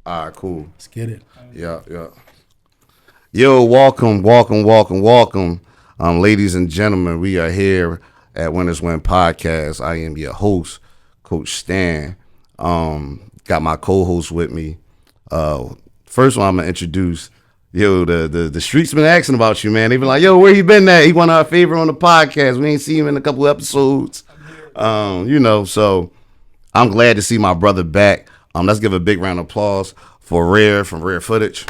All right, cool. Let's get it. Yeah, yeah. Yo, welcome. Ladies and gentlemen, we are here at Winners Win Podcast. I am your host, Coach Stan. Got my co-host with me. First one I'm gonna introduce. Yo, the streets been asking about you, man. They been like, yo, where he been at? He won our favorite on the podcast. We ain't seen him in a couple episodes. So I'm glad to see my brother back. Let's give a big round of applause for Rare from Rare Footage.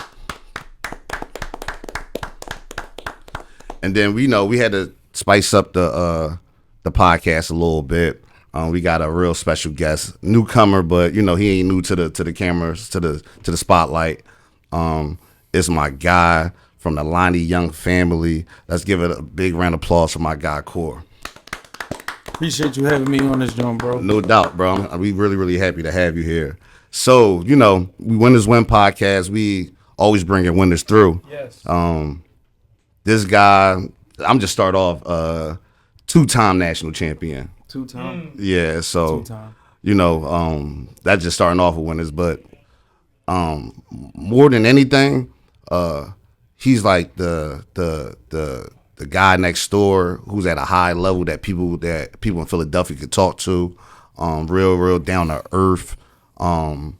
And then we had to spice up the podcast a little bit. We got a real special guest, newcomer, but he ain't new to the cameras, to the spotlight. It's my guy from the Lonnie Young family. Let's give it a big round of applause for my guy Core. Appreciate you having me on this joint, bro. No doubt, bro. We really happy to have you here. So, we Winners Win Podcast. We always bring in winners through. Yes. This guy, I'm just start off, two-time national champion. Two-time. Yeah, so, Two-time. that's just starting off with winners. But more than anything, he's like the guy next door who's at a high level that people in Philadelphia could talk to. Real down to earth. Him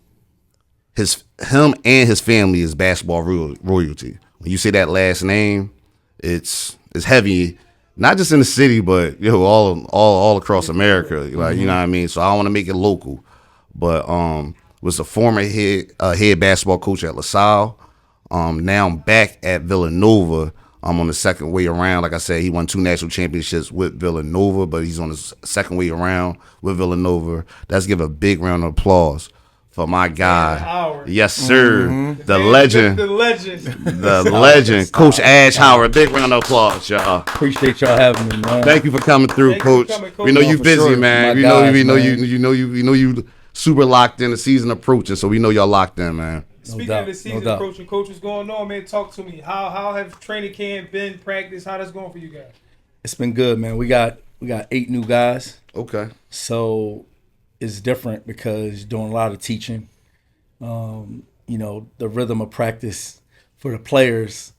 and his family is basketball royalty. When you say that last name, it's heavy, not just in the city, but all across America. Like you know what I mean. So I don't want to make it local, but was a former head basketball coach at LaSalle. Now I'm back at Villanova. I'm on the second way around. Like I said, he won 2 national championships with Villanova, but he's on his second way around with Villanova. Let's give a big round of applause for my guy. Yes, sir. Mm-hmm. The legend. The legend. Coach Ash Howard. Big round of applause, y'all. Appreciate y'all having me, man. Thank you for coming through, Coach. We know you busy, sure. Man. We know you super locked in. The season approaching, so we know y'all locked in, man. Speaking of the season approaching, Coach, what's going on, man? Talk to me. How have training camp been, practice? How that's going for you guys? It's been good, man. We got 8 new guys. Okay. So it's different because doing a lot of teaching. The rhythm of practice for the players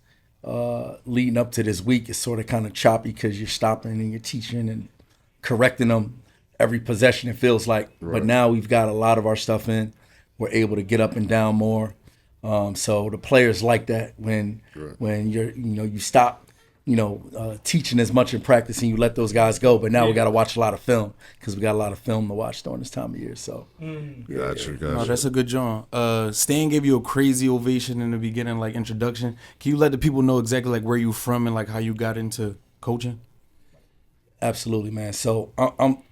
leading up to this week is sort of kind of choppy because you're stopping and you're teaching and correcting them every possession, it feels like. Right. But now we've got a lot of our stuff in. We're able to get up and down more. So the players like that when you stop teaching as much in practice and you let those guys go. But now we got to watch a lot of film because we got a lot of film to watch during this time of year. So Gotcha. No, that's a good job. Stan gave you a crazy ovation in the beginning, like introduction. Can you let the people know exactly like where you from and like how you got into coaching? Absolutely, man. So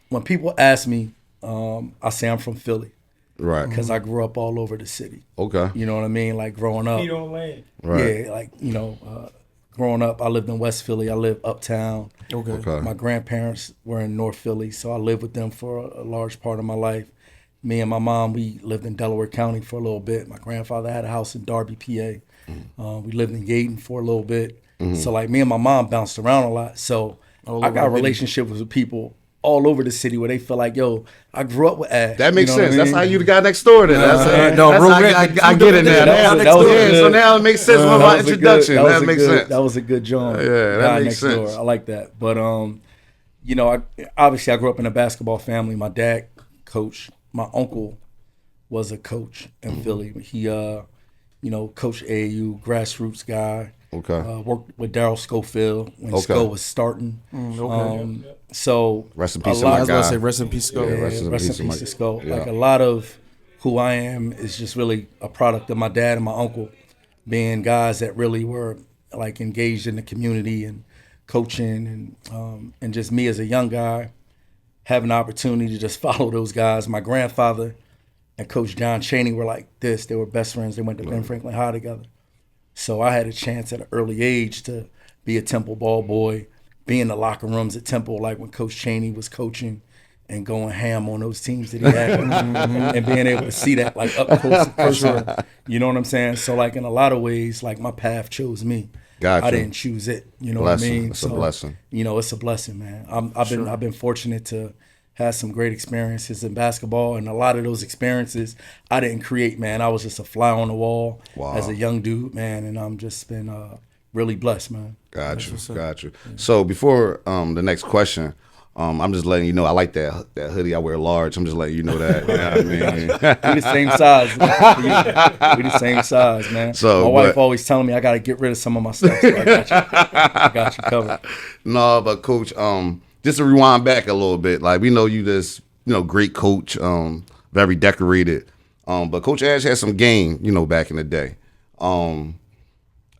when people ask me, I say I'm from Philly. Right. Because I grew up all over the city. Okay. You know what I mean? Like growing up. Feet on land. Right. Yeah, growing up, I lived in West Philly. I lived uptown. Okay. My grandparents were in North Philly, so I lived with them for a large part of my life. Me and my mom, we lived in Delaware County for a little bit. My grandfather had a house in Darby, PA. We lived in Gaydon for a little bit. Mm-hmm. So like me and my mom bounced around a lot. So I got relationships with people all over the city where they feel like, yo, I grew up with Ash. That makes sense. I mean? That's how you the guy next door then. I get it now. So now it makes sense with my introduction. That makes sense. That was a good job. Yeah, that makes sense. Door. I like that. But, obviously I grew up in a basketball family. My dad coached. My uncle was a coach in Philly. He, coached AAU, grassroots guy. Okay. Worked with Daryl Schofield when Sco was starting. So rest in peace to my guy. I was going to say rest in peace, Sco. Yeah, rest in peace to Sco. Yeah. Like a lot of who I am is just really a product of my dad and my uncle being guys that really were like engaged in the community and coaching and just me as a young guy having the opportunity to just follow those guys. My grandfather and Coach John Chaney were like this. They were best friends. They went to Ben Franklin High together. So I had a chance at an early age to be a Temple ball boy, be in the locker rooms at Temple, like when Coach Chaney was coaching and going ham on those teams that he had and being able to see that like up close and personal. You know what I'm saying? So like in a lot of ways, like my path chose me. Gotcha. I didn't choose it. You know blessing. what I mean? It's a blessing. You know, it's a blessing, man. I've been fortunate to had some great experiences in basketball, and a lot of those experiences I didn't create, man. I was just a fly on the wall as a young dude, man, and I'm just been really blessed, man. Got you. So before the next question, I'm just letting you know I like that hoodie. I wear large. I'm just letting you know that. You know what I mean? We the same size. We the same size, man. So my wife always telling me I got to get rid of some of my stuff. So I got you covered. No, but Coach, just to rewind back a little bit, like we know you this, great coach, very decorated. But Coach Ash had some game, back in the day.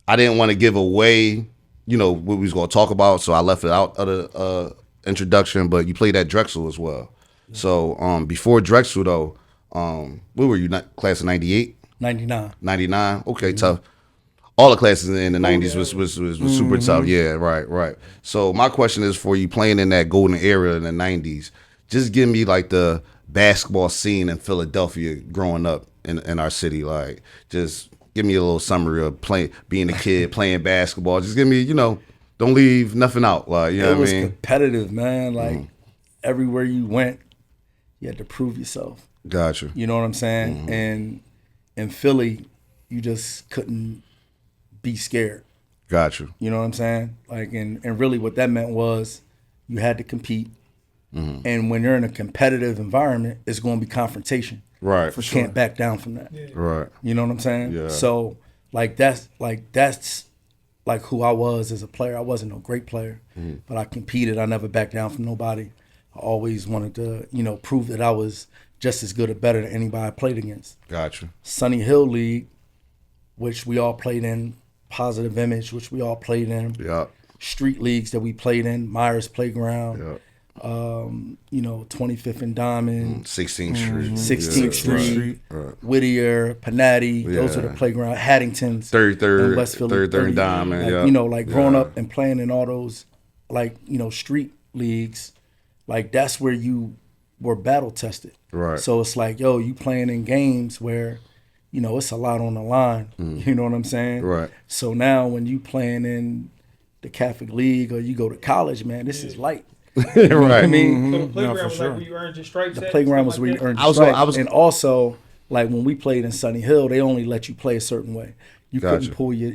I didn't want to give away, what we was going to talk about, so I left it out of the introduction. But you played at Drexel as well. Yeah. So before Drexel though, what were you? Class of 98? 99. 99. Okay, tough. All the classes in the 90s was super tough. Yeah, right. So my question is for you playing in that golden era in the 90s, just give me like the basketball scene in Philadelphia growing up in our city. Like, just give me a little summary of being a kid, playing basketball. Just give me, don't leave nothing out. Like, you know what I mean? It was competitive, man. Like, everywhere you went, you had to prove yourself. Gotcha. You know what I'm saying? And in Philly, you just couldn't be scared. Gotcha. You know what I'm saying? Like, and really what that meant was you had to compete. And when you're in a competitive environment, it's going to be confrontation. Right. For sure. Can't back down from that. Yeah. Right. You know what I'm saying? Yeah. So that's who I was as a player. I wasn't no great player, but I competed. I never backed down from nobody. I always wanted to, prove that I was just as good or better than anybody I played against. Gotcha. Sunny Hill League, which we all played in, Positive Image, which we all played in. Yeah. Street leagues that we played in, Myers Playground. Yeah. 25th and Diamond, 16th Street, 16th Street, right. Whittier, Panatti. Those are the playground. Haddington's, 33rd, West Philly, 33rd and Diamond. Growing up and playing in all those, street leagues, that's where you were battle tested. Right. So it's like, you playing in games where, it's a lot on the line. You know what I'm saying? Right. So now when you playing in the Catholic League or you go to college, man, this is light. You know what I mean? So the playground was like where you earned your stripes. The playground was where you earned your stripes. And also, like when we played in Sunny Hill, they only let you play a certain way. You couldn't pull your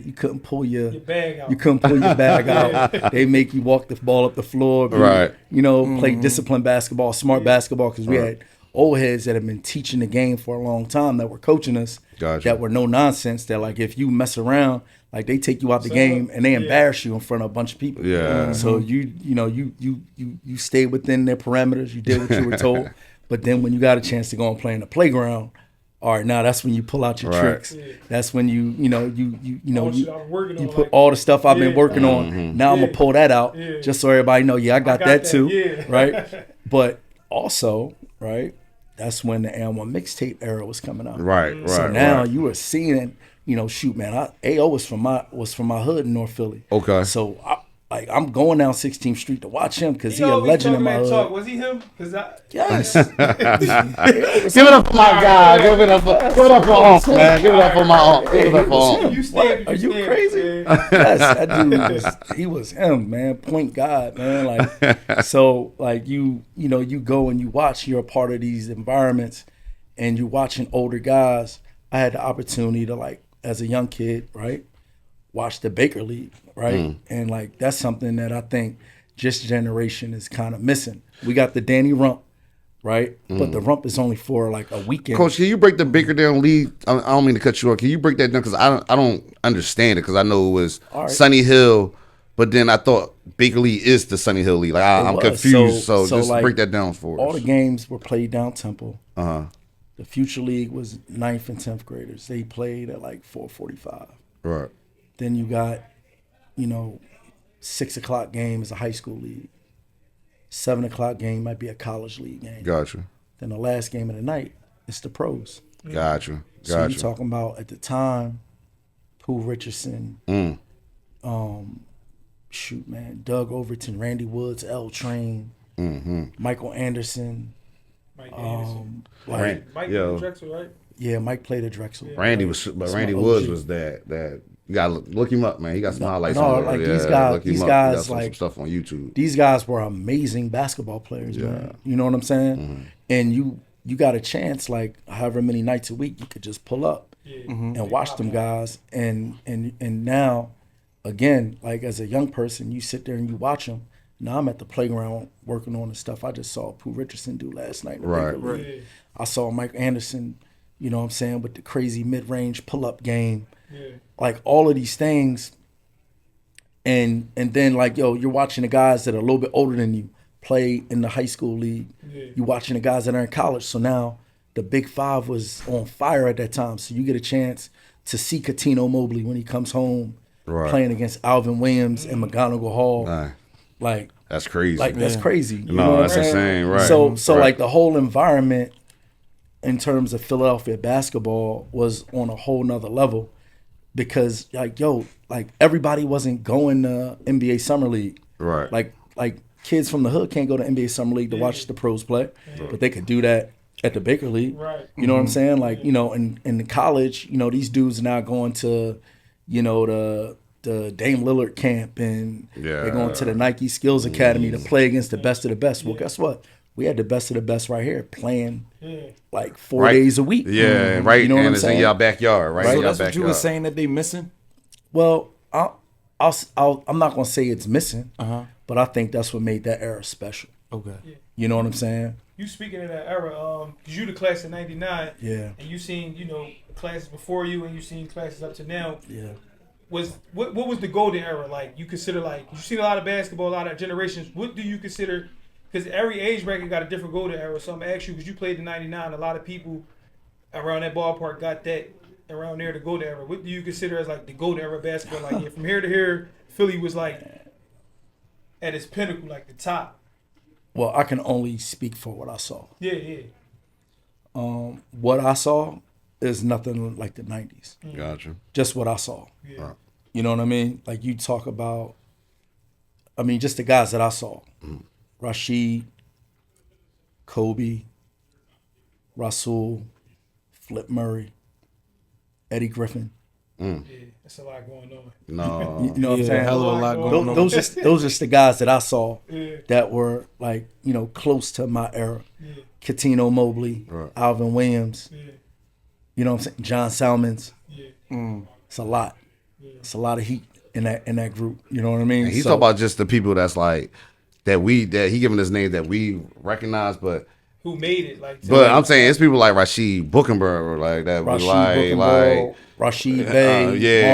bag out. You couldn't pull your bag out. They make you walk the ball up the floor. Right. Play disciplined basketball, smart basketball, because we had old heads that have been teaching the game for a long time that were coaching us. That were no nonsense. That like if you mess around, like they take you out the game and they embarrass you in front of a bunch of people. Yeah. So you stayed within their parameters. You did what you were told. But then when you got a chance to go and play in the playground, all right, now that's when you pull out your tricks. Yeah. That's when you put all the stuff I've been working on. Now I'm gonna pull that out just so everybody know. I got that too, right? But also, right, that's when the AM1 mixtape era was coming out. Right. So now you were seeing, shoot, man, AO was from my hood in North Philly. Okay. So I'm going down 16th Street to watch him because he's a legend in my hood. Was he him? Yes. Give it up for my guy. Give it up for Unc, man. Give it up for my Unc. Give it up for Unc. Are you crazy? Yes, that dude he was him, man. Point guard, man. So you go and you watch. You're a part of these environments, and you're watching older guys. I had the opportunity to as a young kid, right, watch the Baker League, right, and that's something that I think this generation is kind of missing. We got the Danny Rump, right, but the Rump is only for a weekend. Coach, can you break the Baker down league? I don't mean to cut you off. Can you break that down? Because I don't understand it. Because I know it was Sunny Hill, but then I thought Baker League is the Sunny Hill League. I'm confused. So just break that down for us. All the games were played down Temple. The Future League was 9th and 10th graders. They played at 4:45. Right. Then you got, 6 o'clock game is a high school league. 7 o'clock game might be a college league game. Gotcha. Then the last game of the night is the pros. Gotcha. So you're talking about at the time, Pooh Richardson, Doug Overton, Randy Woods, L Train, Michael Anderson. Mike Mike played at Drexel, right? Yeah, Mike played at Drexel. Randy Woods was that You gotta look him up, man. He got some highlights. No, on like there. these Yeah, guys, look him these up. He got guys, some like stuff on YouTube. these guys were amazing basketball players, man. You know what I'm saying? And you got a chance, like however many nights a week, you could just pull up and watch them guys. And now, again, like as a young person, you sit there and you watch them. Now I'm at the playground working on the stuff I just saw Pooh Richardson do last night in the Right. Baker League. I saw Mike Anderson, you know what I'm saying, with the crazy mid-range pull-up game. Like all of these things. And then like, yo, you're watching the guys that are a little bit older than you play in the high school league. You're watching the guys that are in college. So now the Big Five was on fire at that time. So you get a chance to see Cuttino Mobley when he comes home playing against Alvin Williams and McGonigal Hall. Like that's crazy. Like that's crazy. You No, know what that's I'm saying? insane, right. So like the whole environment in terms of Philadelphia basketball was on a whole nother level because like, yo, like everybody wasn't going to NBA Summer League. Right. Like kids from the hood can't go to NBA Summer League to watch the pros play, but they could do that at the Baker League. Right. You know what I'm saying? Like, you know, in the college, you know, these dudes are now going to, you know, the Dame Lillard camp and they're going to the Nike Skills Academy to play against the best of the best. Well, guess what? We had the best of the best right here playing like 4 days a week. Yeah, right. You know what and I'm it's saying? in y'all backyard, right? So In y'all that's what you backyard. were saying that they missing? Well, I'm not gonna say it's missing, but I think that's what made that era special. Okay. You know what I'm saying? You speaking of that era, because you the class of '99, Yeah. and you seen, you know, classes before you, and you seen classes up to now. Yeah. What was the golden era like? You consider like you seen a lot of basketball, a lot of generations. What do you consider? Because every age bracket got a different golden era. So I'm gonna ask you because you played in '99. A lot of people around that ballpark got that around there the golden era. What do you consider as like the golden era of basketball? Like yeah, from here to here, Philly was like at its pinnacle, like the top. Well, I can only speak for what I saw. Yeah. What I saw is nothing like the 90s. Gotcha. Just what I saw. Yeah. Right. You know what I mean? Like you talk about, I mean, just the guys that I saw. Rashid, Kobe, Rasul, Flip Murray, Eddie Griffin. Yeah, that's a lot going on. No. You know what I'm saying? Hell of a lot going on. Those just the guys that I saw Yeah. that were like, you know, close to my era. Cuttino Mobley, Alvin Williams, you know what I'm saying? John Salmons. It's a lot. It's a lot of heat in that group. You know what I mean? And he's talking about just the people that's like that he giving us names that we recognize, but Who made it? Like, I'm saying it's people like Rashid Buchenberg, like that, Rashid like Buchenberg, Rashid Bey,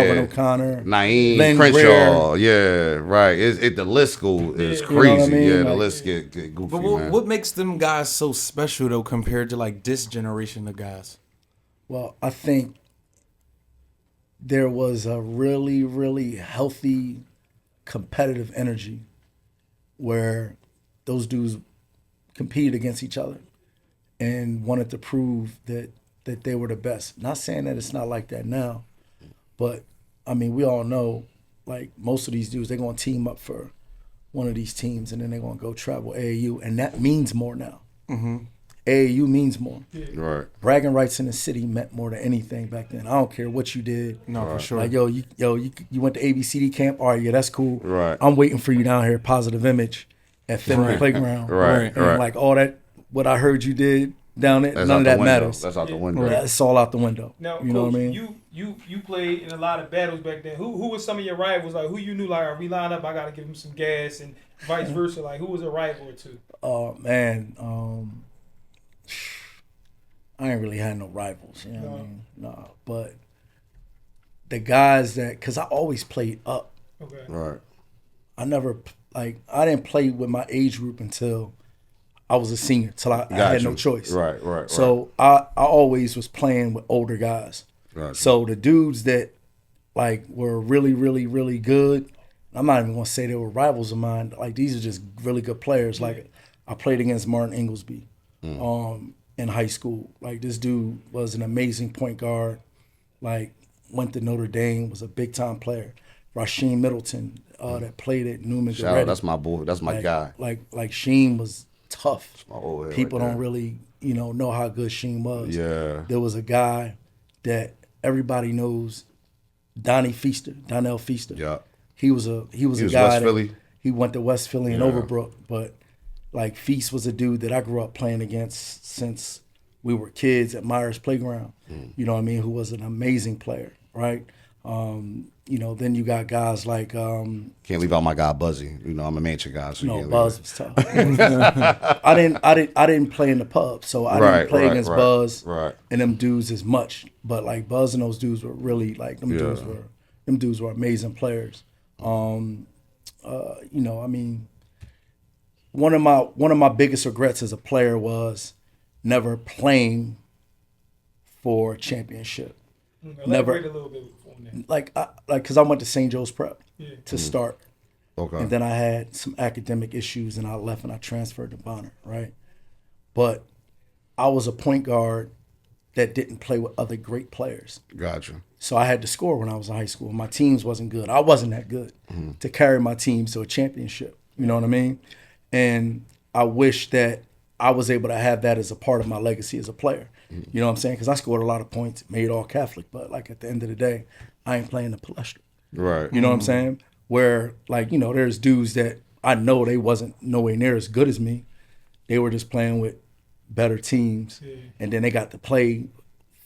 Marvin O'Connor, Naeem Len Crenshaw, Greer. right. The list is You know crazy. what I mean? Yeah, the Like- list get goofy, But man. what makes them guys so special though compared to like this generation of guys? Well, I think there was a really, really healthy competitive energy where those dudes competed against each other and wanted to prove that they were the best. Not saying that it's not like that now, but I mean, we all know, like most of these dudes, they're gonna team up for one of these teams and then they're gonna go travel AAU, and that means more now. AAU means more. Right. Bragging rights in the city meant more than anything back then. I don't care what you did. No, for sure. Like, you went to ABCD camp. All right, yeah, that's cool. Right. I'm waiting for you down here, Positive Image, at Finley Playground. Right. And like all that, what I heard you did down there, That's none out of the that window. matters. That's out the window. It's all out the window. now, you know Coach, what I mean? you played in a lot of battles back then. Who was some of your rivals? Like who you knew? Like, we line up, I got to give him some gas, and vice versa. Like who was a rival or two? Oh man, I ain't really had no rivals. You know what I mean? No, but the guys that, cause I always played up. Okay. Right. I never I didn't play with my age group until I was a senior, till I had no choice. Right. So I always was playing with older guys. Gotcha. So the dudes that like were really, really, really good, I'm not even gonna say they were rivals of mine. Like these are just really good players. Like I played against Martin Inglesby in high school. Like this dude was an amazing point guard. Like went to Notre Dame, was a big time player. Rasheem Middleton, that played at Newman. Shout out, that's my boy. That's my like, guy. Like Sheen was tough. my old head People right don't there. really, know how good Sheen was. Yeah. There was a guy that everybody knows Donnell Feaster. Yeah. He was a He was guy West that Philly? he went to West Philly and Yeah. Overbrook, but like Feast was a dude that I grew up playing against since we were kids at Myers Playground. You know what I mean? Who was an amazing player, right? You know, then you got guys like Can't leave out my guy Buzzy. You know, I'm a Manchester guy, so you no, can't Buzz leave was tough. I didn't play in the pub, so I Right, didn't play right, against right, Buzz right. and them dudes as much. But like Buzz and those dudes were really like them dudes were amazing players. You know, I mean, one of my biggest regrets as a player was never playing for a championship. Elaborate a little bit on that. Because I went to St. Joe's Prep Yeah. to start. Okay. And then I had some academic issues and I left and I transferred to Bonner, right? But I was a point guard that didn't play with other great players. Gotcha. So I had to score when I was in high school. My teams wasn't good. I wasn't that good to carry my teams to a championship. You know what I mean? And I wish that I was able to have that as a part of my legacy as a player. You know what I'm saying? Because I scored a lot of points, made all Catholic, but like at the end of the day, I ain't playing the palestra. Right. You know what I'm saying? Where like, you know, there's dudes that I know they wasn't nowhere near as good as me. They were just playing with better teams, and then they got to play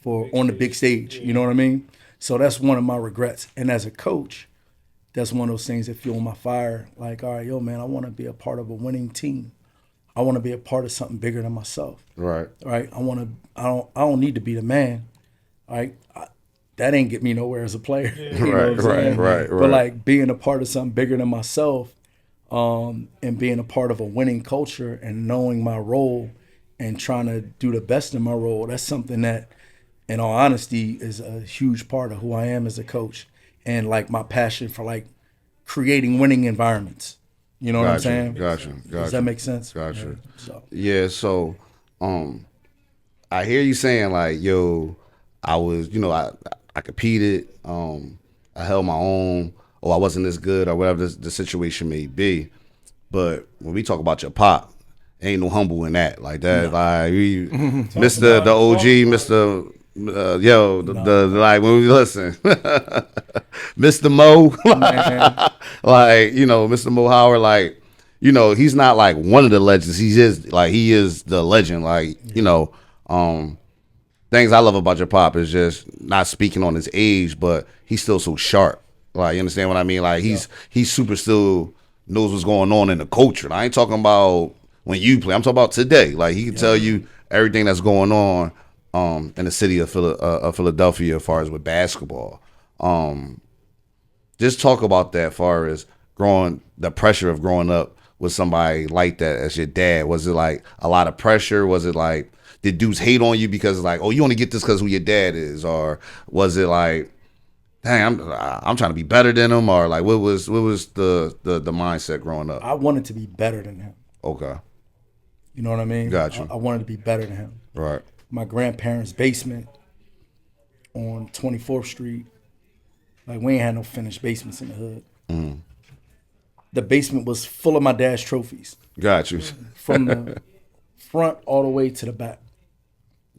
for on the big stage. You know what I mean? So that's one of my regrets. And as a coach, that's one of those things that fuel my fire. Like, all right, yo, man, I want to be a part of a winning team. I want to be a part of something bigger than myself. Right. Right. I don't need to be the man. Right. That ain't get me nowhere as a player. You know what I'm saying? Right. But like being a part of something bigger than myself, and being a part of a winning culture and knowing my role and trying to do the best in my role, that's something that, in all honesty, is a huge part of who I am as a coach and like my passion for like creating winning environments. You know what I'm saying? Gotcha. Does that make sense? Gotcha. Yeah, So I hear you saying like, yo, I was, you know, I competed, I held my own, or I wasn't as good, or whatever the situation may be. But when we talk about your pop, ain't no humble in that. Like that, like we, Mr. the OG, Mr. The like when we listen, Mr. Mo, like, you know, Mr. Mo Howard, like, you know, he's not like one of the legends. He is the legend. Like, you know, things I love about your pop is just not speaking on his age, but he's still so sharp. Like, you understand what I mean? Like he's super still knows what's going on in the culture. And I ain't talking about when you play. I'm talking about today. Like he can tell you everything that's going on in the city of Philadelphia as far as with basketball. Just talk about that as far as the pressure of growing up with somebody like that as your dad. Was it like a lot of pressure? Was it like, did dudes hate on you because like, oh, you only get this because who your dad is? Or was it like, dang, I'm trying to be better than him? Or like, what was the mindset growing up? I wanted to be better than him. Okay. You know what I mean? Gotcha. I wanted to be better than him. Right. My grandparents' basement on 24th Street, like we ain't had no finished basements in the hood. The basement was full of my dad's trophies. Got you. From the front all the way to the back.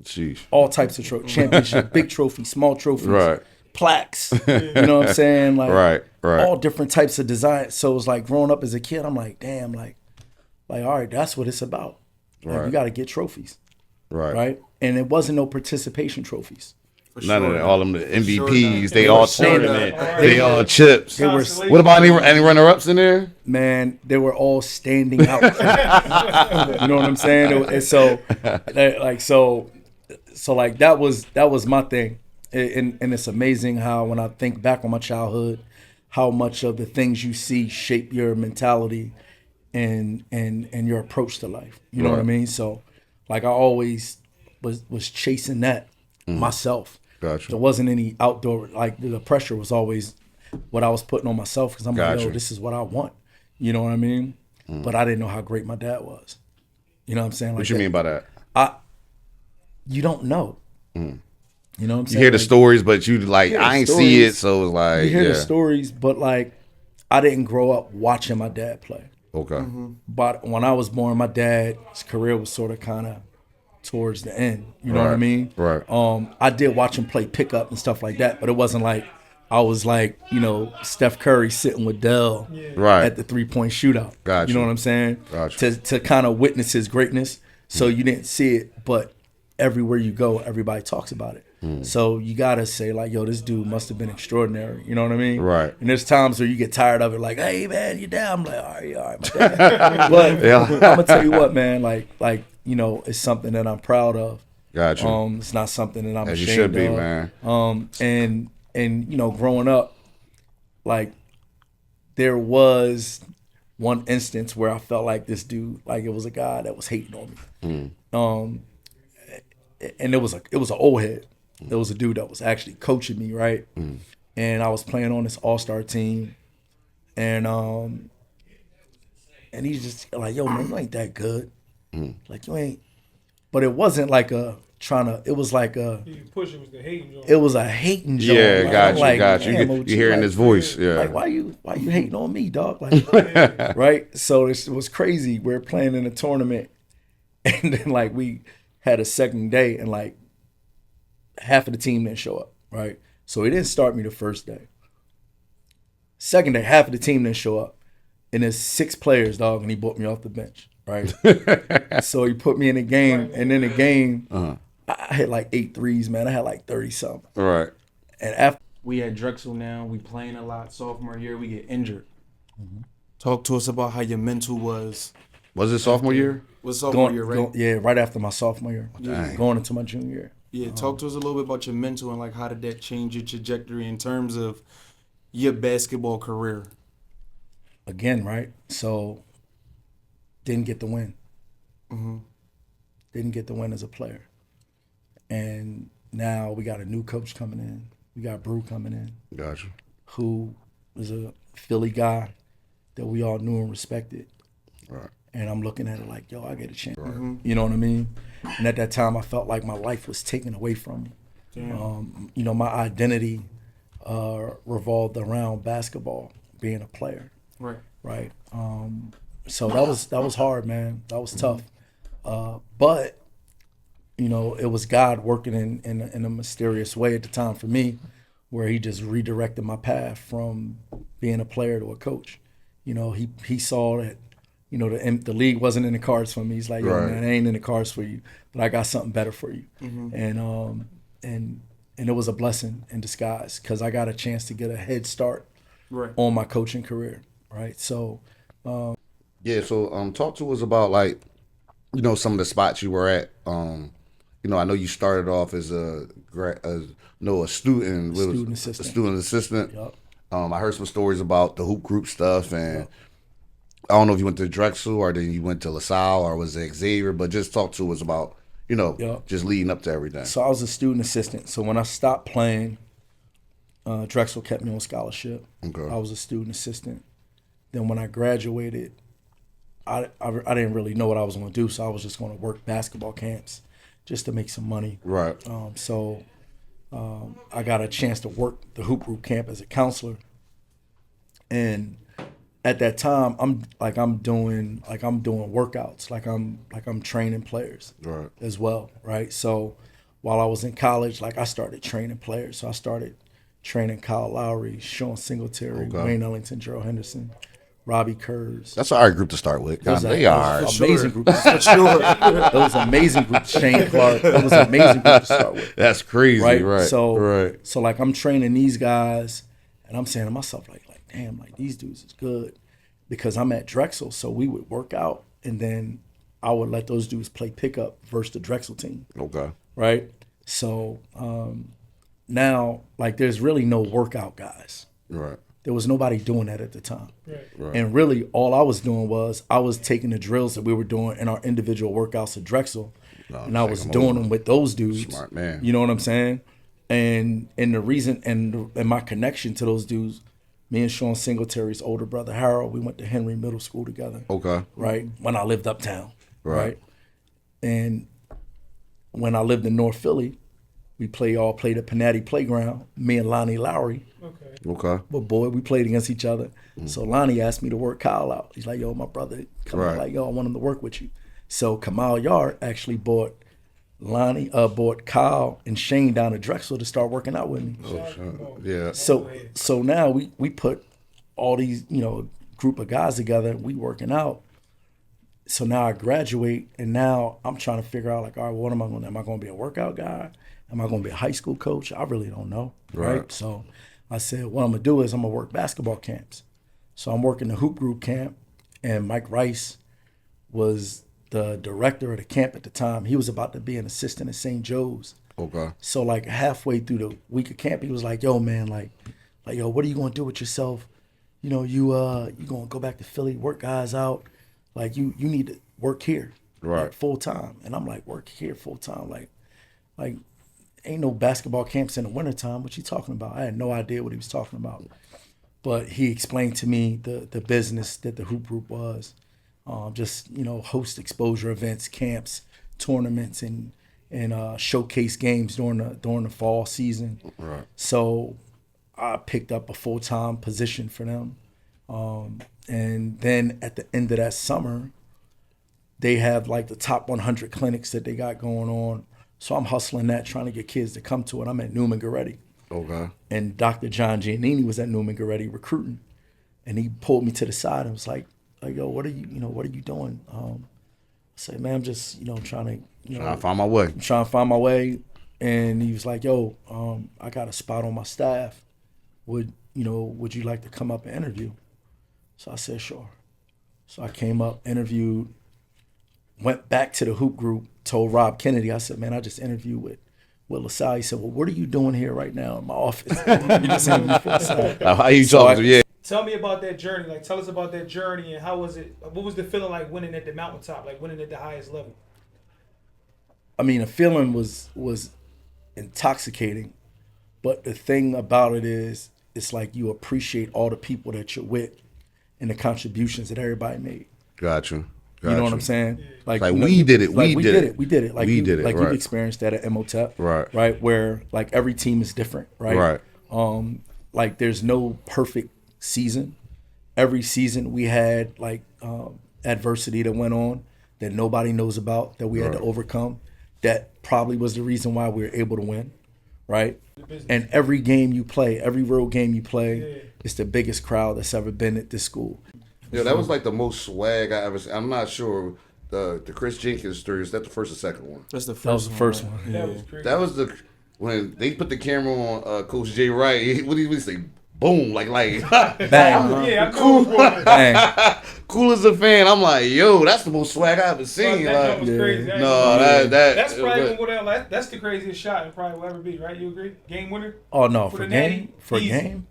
Sheesh. All types of trophies. Championship, big trophies, small trophies. Right. Plaques. You know what I'm saying? Like Right. all different types of designs. So it's like growing up as a kid, I'm like, damn, like all right, that's what it's about. Like Right. you gotta get trophies. Right. And it wasn't no participation trophies. None of that. All them the MVPs, Sure. they all standing. they all chips. They were, What about any runner-ups in there? man, they were all standing out. You know what I'm saying? And so like that was my thing. And it's amazing how when I think back on my childhood, how much of the things you see shape your mentality and your approach to life. You know what I mean? So like I always was chasing that myself. Gotcha. There wasn't any outdoor, like the pressure was always what I was putting on myself because I'm like, yo, this is what I want. You know what I mean? But I didn't know how great my dad was. You know what I'm saying? Like What you mean by that? You don't know. You know what I'm You saying? hear the Like, stories, but you like, hear the I ain't see stories. it, so it's like, you hear yeah. the stories, but like I didn't grow up watching my dad play. Okay. But when I was born, my dad's career was sort of kind of towards the end. You know what I mean? Right. I did watch him play pickup and stuff like that, but it wasn't like I was like, Steph Curry sitting with Dell Right. at the 3-point shootout. Gotcha. You know what I'm saying? Gotcha. To kind of witness his greatness. So you didn't see it, but everywhere you go, everybody talks about it. So you gotta say like, yo, this dude must have been extraordinary. You know what I mean? Right. And there's times where you get tired of it, like, hey man, you down? I'm like, all right, my dad. But I'm gonna tell you what, man, like it's something that I'm proud of. Gotcha. It's not something that I'm As ashamed you should be, of. man. And growing up, like there was one instance where I felt like this dude, like it was a guy that was hating on me. And it was an old head. There was a dude that was actually coaching me, right? And I was playing on this all-star team, and he's just like, yo, man, you ain't that good. Like you ain't. But it wasn't like it was like push it was the hating joint. it was a hating joint. Yeah, like, got I'm you, like, got you. damn, You're OG, hearing like, his voice. Yeah. Like, why you hating on me, dog? Like, right? So it was crazy. We're playing in a tournament, and then like we had a second day, and like half of the team didn't show up, right? So he didn't start me the first day. Second day, half of the team didn't show up, and there's 6 players, dog, and he brought me off the bench, right? So he put me in the game, and in the game, I hit like 8 threes, man. I had like 30 something. All right. And after We at Drexel now. We playing a lot. Sophomore year, we get injured. Talk to us about how your mental was. Was it sophomore year? Was sophomore year, right? right after my sophomore year, Dang. going into my junior year. Yeah, talk to us a little bit about your mental and like how did that change your trajectory in terms of your basketball career? Again, right? So didn't get the win. Didn't get the win as a player. And now we got a new coach coming in. We got Brew coming in, Gotcha. who was a Philly guy that we all knew and respected. Right. And I'm looking at it like, yo, I get a chance. You know what I mean? And at that time, I felt like my life was taken away from me. My identity revolved around basketball, being a player. Right. Right. So that was hard, man. That was tough. But it was God working in a mysterious way at the time for me, where He just redirected my path from being a player to a coach. He saw that the league wasn't in the cards for me. He's like, yo, Right. man, it ain't in the cards for you, but I got something better for you. And it was a blessing in disguise because I got a chance to get a head start on my coaching career. Right. So Yeah. So talk to us about like, some of the spots you were at. I know you started off as a student assistant. A student assistant. Yep. I heard some stories about the hoop group stuff, and I don't know if you went to Drexel or then you went to LaSalle or was it Xavier, but just talk to us about, just leading up to everything. So I was a student assistant. So when I stopped playing, Drexel kept me on scholarship. Okay. I was a student assistant. Then when I graduated, I didn't really know what I was going to do, so I was just going to work basketball camps just to make some money. Right. So I got a chance to work the hoop group camp as a counselor, and at that time I'm doing workouts, I'm training players Right. as well, right? So while I was in college, I started training players. So I started training Kyle Lowry, Sean Singletary, Okay. Wayne Ellington, Gerald Henderson, Robbie Kurz. That's an art group to start with. God, they are. Amazing group. It was an amazing group. Shane Clark. It was an amazing group to start with. That's crazy, right? So I'm training these guys, and I'm saying to myself, like, damn, these dudes is good, because I'm at Drexel, so we would work out, and then I would let those dudes play pickup versus the Drexel team. Okay. Right. So now, there's really no workout guys. Right. There was nobody doing that at the time. Right. And really, all I was doing was I was taking the drills that we were doing in our individual workouts at Drexel, and I was doing them with those dudes. Smart man. You know what I'm saying? And the reason and my connection to those dudes, me and Sean Singletary's older brother Harold, we went to Henry Middle School together. Okay. Right, when I lived uptown. Right. And when I lived in North Philly, we all played at Panatti Playground. Me and Lonnie Lowry. Okay. But boy, we played against each other. So Lonnie asked me to work Kyle out. He's like, yo, my brother, come on, I want him to work with you. So Kamal Yard actually bought Lonnie brought Kyle and Shane down to Drexel to start working out with me. Oh, shit. Yeah. So now we put all these, group of guys together, we working out. So now I graduate, and now I'm trying to figure out, like, all right, what am I going to, am I going to be a workout guy? Am I going to be a high school coach? I really don't know, right? So I said, what I'm going to do is I'm going to work basketball camps. So I'm working the hoop group camp, and Mike Rice was the director of the camp at the time. He was about to be an assistant at St. Joe's. Okay. So like halfway through the week of camp, he was like, yo, man, like, yo, what are you going to do with yourself? You going to go back to Philly, work guys out. Like, you need to work here, like, full time. And I'm like, work here full time? Like, ain't no basketball camps in the wintertime. What you talking about? I had no idea what he was talking about. But he explained to me the business that the hoop group was. Just, host exposure events, camps, tournaments, and showcase games during the fall season. Right. So I picked up a full-time position for them. And then at the end of that summer, they have like the top 100 clinics that they got going on. So I'm hustling that, trying to get kids to come to it. I'm at Newman Goretti. Okay. And Dr. John Giannini was at Newman Goretti recruiting. And he pulled me to the side and was like, yo, what are you doing? I said, man, I'm just, trying to find my way. I'm trying to find my way. And he was like, yo, I got a spot on my staff. Would you like to come up and interview? So I said, sure. So I came up, interviewed, went back to the hoop group, told Rob Kennedy, I said, man, I just interviewed with LaSalle. He said, well, what are you doing here right now in my office? You just interviewed for LaSalle. How you talking to? Yeah. Tell me about that journey. Like, tell us about that journey and how was it? What was the feeling like winning at the mountaintop, like winning at the highest level? I mean, the feeling was intoxicating, but the thing about it is, it's like you appreciate all the people that you're with and the contributions that everybody made. Got you. You know what I'm saying? Like we did it. Like we did it. Like we did it. Like right. you've experienced that at MOTEP. Right. Right. Where like every team is different. Right. Right. Like there's no perfect season. Every season we had like adversity that went on that nobody knows about, that we had to overcome. That probably was the reason why we were able to win. Right. And every game you play, every road game you play, it's the biggest crowd that's ever been at this school. Yeah, that was like the most swag I ever seen. I'm not sure the Chris Jenkins story, is that the first or second one? That's the That was the first one. Yeah. That was crazy. That was when they put the camera on Coach Jay Wright. What did he say? Boom, like Bang. Yeah, I know. Bang. Cool as a fan. I'm like, yo, that's the most swag I ever seen. That Like, jump was crazy. that's probably gonna go down. That's the craziest shot and probably will ever be, right? You agree? Game winner? Oh no, For for the game, Natty, for easy. game.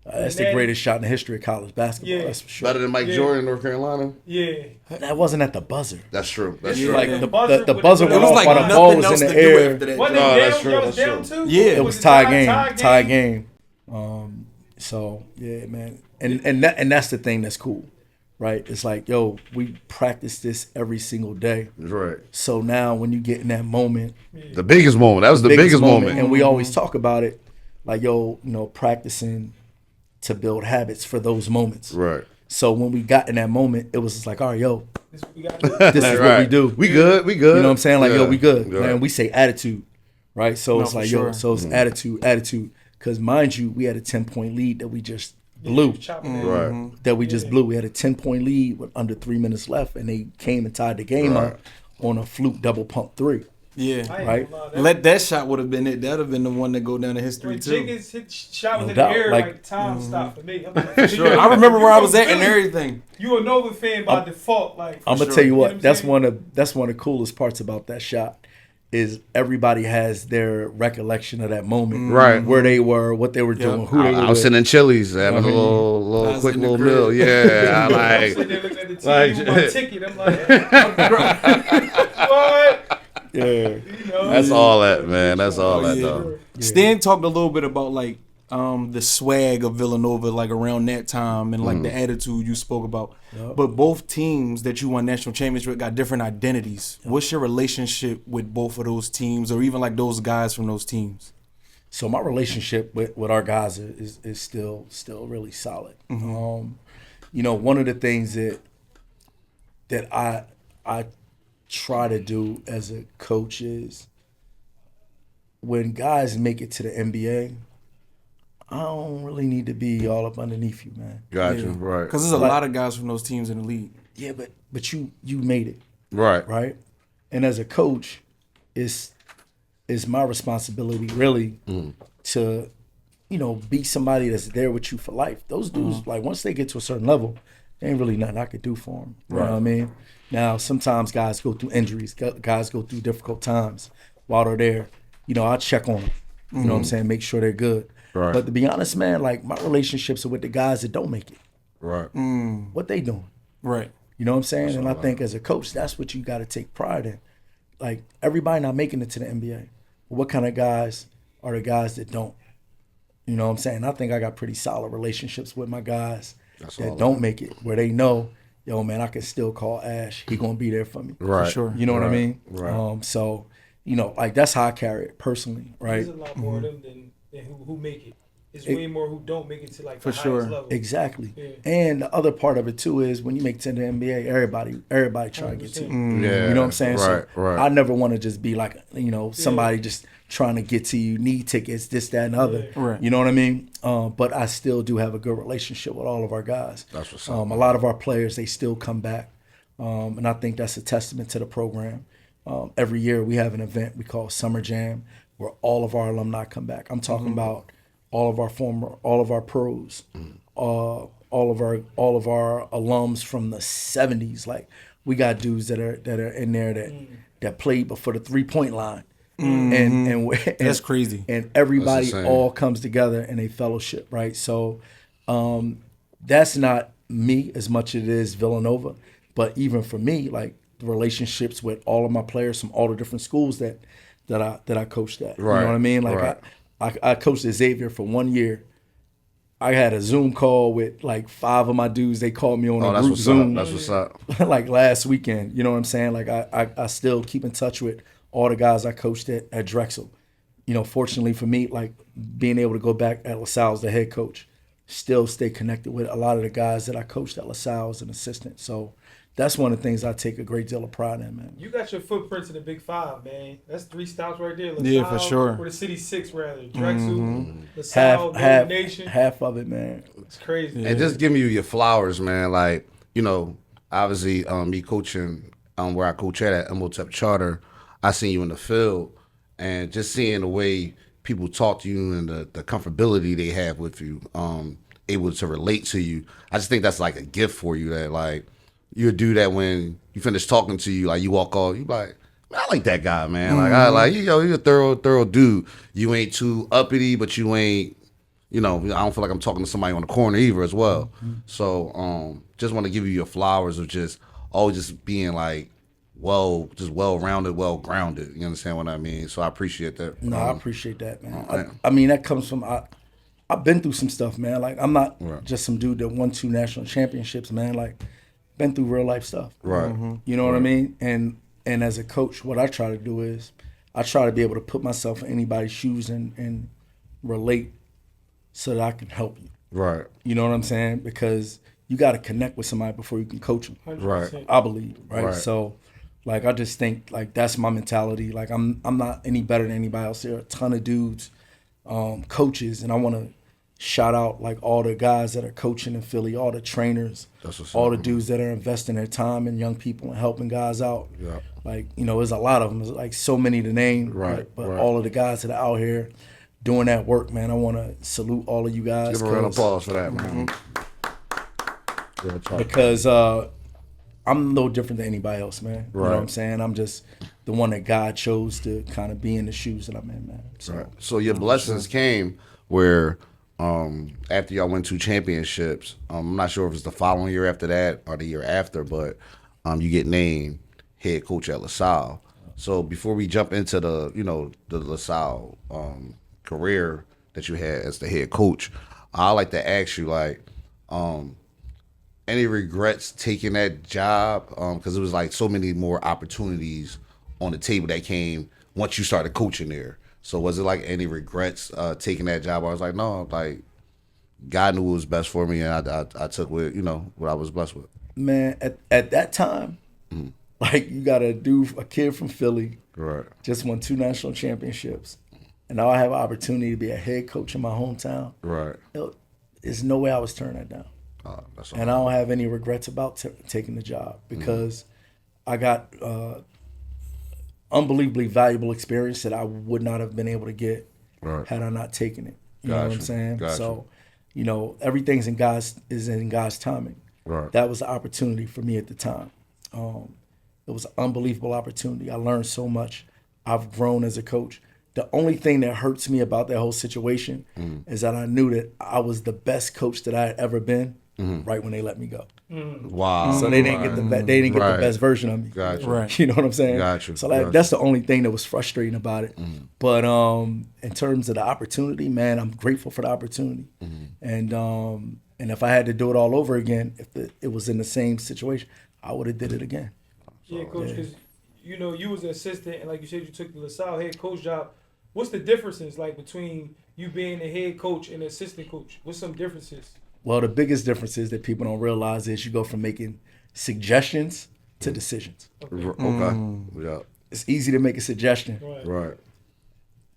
That's The the Natty. greatest shot in the history of college basketball. Yeah. That's for sure. better than Mike Jordan in North Carolina. Yeah. That wasn't at the buzzer. That's true. That's Yeah. true. Like Yeah. the Buzzer the with- buzzer it went was off like while the nothing ball was in else the to do air. after that. Wasn't No, it that's down? true, Y'all was that's down true. too? Yeah. It was tie game. So yeah, man, and that's the thing that's cool, right? It's like, yo, we practice this every single day. Right. So now when you get in that moment, The biggest moment. That was the biggest moment. and we always talk about it, like, yo, practicing to build habits for those moments. Right. So when we got in that moment, it was just like, all right, yo, This what we got to do. this is what we do. We good. We good. You know what I'm saying? Like, Yeah. yo, we good. Yeah. Man, we say attitude, right? So No, it's for like, sure. yo, so it's attitude. Because mind you, we had a 10-point lead that we just blew. Chopping it. Right. That we just blew. We had a 10-point lead with under 3 minutes left, and they came and tied the game Right. up on a fluke double pump three. Yeah. I ain't Right. gonna lie, Let that shot would have been it. That'd have been the one that go down in history when too. Jenkins hit shot was No in doubt. the air, Like- like time stopped for me. I'm like, Sure. I remember where I was at and everything. You a Nova fan by default, like. I'm gonna sure. tell you You know what I'm what. That's saying? one of the coolest parts about that shot. Is everybody has their recollection of that moment, Right. Where they were, what they were doing, who they were. I was with. sitting in Chili's having a I little quick was in the little crib. meal. Yeah, I'm sitting like there looking at the TV like- with my ticket. I'm like, what? Yeah. You know, that's all that, man. That's all that yeah. though. Stan talked a little bit about like the swag of Villanova, like around that time, and like the attitude you spoke about. But both teams that you won national championship with got different identities. What's your relationship with both of those teams, or even like those guys from those teams? So my relationship with our guys is still really solid. One of the things that I try to do as a coach is when guys make it to the NBA, I don't really need to be all up underneath you, man. Gotcha. Right. Because there's a lot of guys from those teams in the league. Yeah, but you made it, Right. right? And as a coach, it's my responsibility really to, be somebody that's there with you for life. Those dudes, like once they get to a certain level, there ain't really nothing I could do for them. You know what I mean? Now, sometimes guys go through injuries, guys go through difficult times while they're there. I check on them. You know what I'm saying? Make sure they're good. Right. But to be honest, man, like my relationships are with the guys that don't make it. Right. What they doing? Right. You know what I'm saying? And I think as a coach, that's what you got to take pride in. Like everybody not making it to the NBA. What kind of guys are the guys that don't? You know what I'm saying? I think I got pretty solid relationships with my guys that don't make it, where they know, yo, man, I can still call Ash. He gonna be there for me. Right. For sure. You know what I mean? Right. So, like that's how I carry it personally, right? There's a lot more of them than who make it. It's way more who don't make it to like the For highest sure. level. Exactly. Yeah. And the other part of it too is when you make it to the NBA, everybody try to get to you. 100%. Yeah. You know what I'm saying? Right. So Right. I never want to just be like, somebody just trying to get to you, need tickets, this, that, and the other. Yeah. Right. You know what I mean? But I still do have a good relationship with all of our guys. That's what's A up. lot of our players, they still come back. And I think that's a testament to the program. Every year we have an event we call Summer Jam where all of our alumni come back. I'm talking about all of our pros, all of our alums from the 70s. Like we got dudes that are in there that played before the 3-point line. And That's crazy. And everybody That's insane. all comes together in a fellowship, right? So that's not me as much as it is Villanova, but even for me, like the relationships with all of my players from all the different schools that I coached at. Right. You know what I mean? Like Right. I coached at Xavier for 1 year. I had a Zoom call with like 5 of my dudes. They called me on Oh, a that's group what's Zoom. up. That's what's up. Like last weekend. You know what I'm saying? Like I still keep in touch with all the guys I coached at Drexel. Fortunately for me, like being able to go back at LaSalle as the head coach, still stay connected with a lot of the guys that I coached at LaSalle as an assistant. So that's one of the things I take a great deal of pride in, man. You got your footprints in the Big Five, man. That's 3 stops right there. LaSalle, Yeah, for sure. Or the City 6, rather. Drexel, LaSalle, Nation. half of it, man. It's crazy. And just giving you your flowers, man. Like, obviously, me coaching where I coach at Imhotep Charter, I seen you in the field, and just seeing the way people talk to you and the comfortability they have with you, able to relate to you. I just think that's like a gift for you that like you do that when you finish talking to you, like you walk off, you like, man, I like that guy, man. Like I like he's a thorough dude. You ain't too uppity, but you ain't. I don't feel like I'm talking to somebody on the corner either as well. So just want to give you your flowers of just always just being like, well-rounded, well-grounded. You understand what I mean? So I appreciate that. No, I appreciate that, man. I mean, that comes from I've been through some stuff, man. Like I'm not just some dude that won 2 national championships, man. Like been through real life stuff. Right. You know what I mean? And as a coach, what I try to do is I try to be able to put myself in anybody's shoes and relate so that I can help you. Right. You know what I'm saying? Because you got to connect with somebody before you can coach them. 100%. Right. I believe, right? Right. So, like, I just think like that's my mentality. Like, I'm not any better than anybody else. There are a ton of dudes, coaches, and I want to shout out like all the guys that are coaching in Philly, all the trainers, That's what's all up, the man. dudes that are investing their time in young people and helping guys out. Yeah. Like, there's a lot of them. There's like so many to name. Right, But right. all of the guys that are out here doing that work, man, I want to salute all of you guys. Give a round of 'cause- applause for that, man. Real talk. because I'm no different than anybody else, man. You know what Right. I'm saying? I'm just the one that God chose to kind of be in the shoes that I'm in, man. So, Right. So your blessings came where after y'all went 2 championships, I'm not sure if it's the following year after that or the year after, but you get named head coach at LaSalle. So before we jump into the LaSalle career that you had as the head coach, I like to ask you like any regrets taking that job? Because it was like so many more opportunities on the table that came once you started coaching there. So was it like any regrets taking that job? I was like, no, like God knew what was best for me, and I took what I was blessed with. man, at that time, Like, you got a kid from Philly, Right. just won 2 national championships, and now I have an opportunity to be a head coach in my hometown. Right. There's no way I was turning that down. That's And I don't have any regrets about taking the job because I got unbelievably valuable experience that I would not have been able to get had I not taken it. You know what I'm saying? So, everything's in God's timing. Right. That was the opportunity for me at the time. It was an unbelievable opportunity. I learned so much. I've grown as a coach. The only thing that hurts me about that whole situation is that I knew that I was the best coach that I had ever been right when they let me go. Wow. So they didn't get the best version of me. Gotcha. Right. You know what I'm saying? Gotcha. So that's the only thing that was frustrating about it. But in terms of the opportunity, man, I'm grateful for the opportunity. And if I had to do it all over again, if it was in the same situation, I would have did it again. Yeah, coach, because you was an assistant, and like you said, you took the LaSalle head coach job. What's the differences like between you being a head coach and an assistant coach? What's some differences? Well, the biggest difference is that people don't realize is you go from making suggestions to decisions. Okay. Yeah. It's easy to make a suggestion. Right.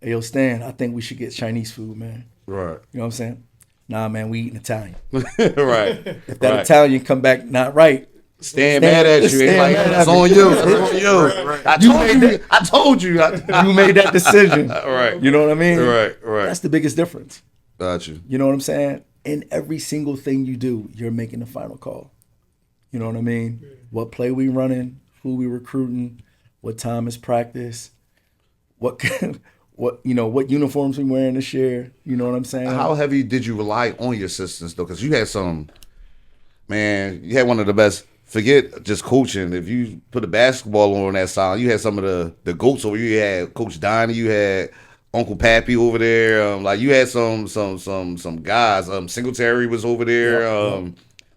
Hey, yo, Stan, I think we should get Chinese food, man. Right. You know what I'm saying? Nah, man, we eating Italian. Right. If that Italian come back not right, Stand mad at you. Stand Like, mad that's at me. on you. That's on you. I told you. you made that decision. Right. You know what I mean? Right. That's the biggest difference. Got you. You know what I'm saying? In every single thing you do, you're making the final call. You know what I mean? What play we running, who we recruiting, what time is practice, what uniforms we wearing this year. You know what I'm saying? How heavy did you rely on your assistants though? Because you had you had one of the best. Forget just coaching. If you put a basketball on that side, you had some of the goats over. You had Coach Donnie. You had Uncle Pappy over there. You had some guys. Singletary was over there.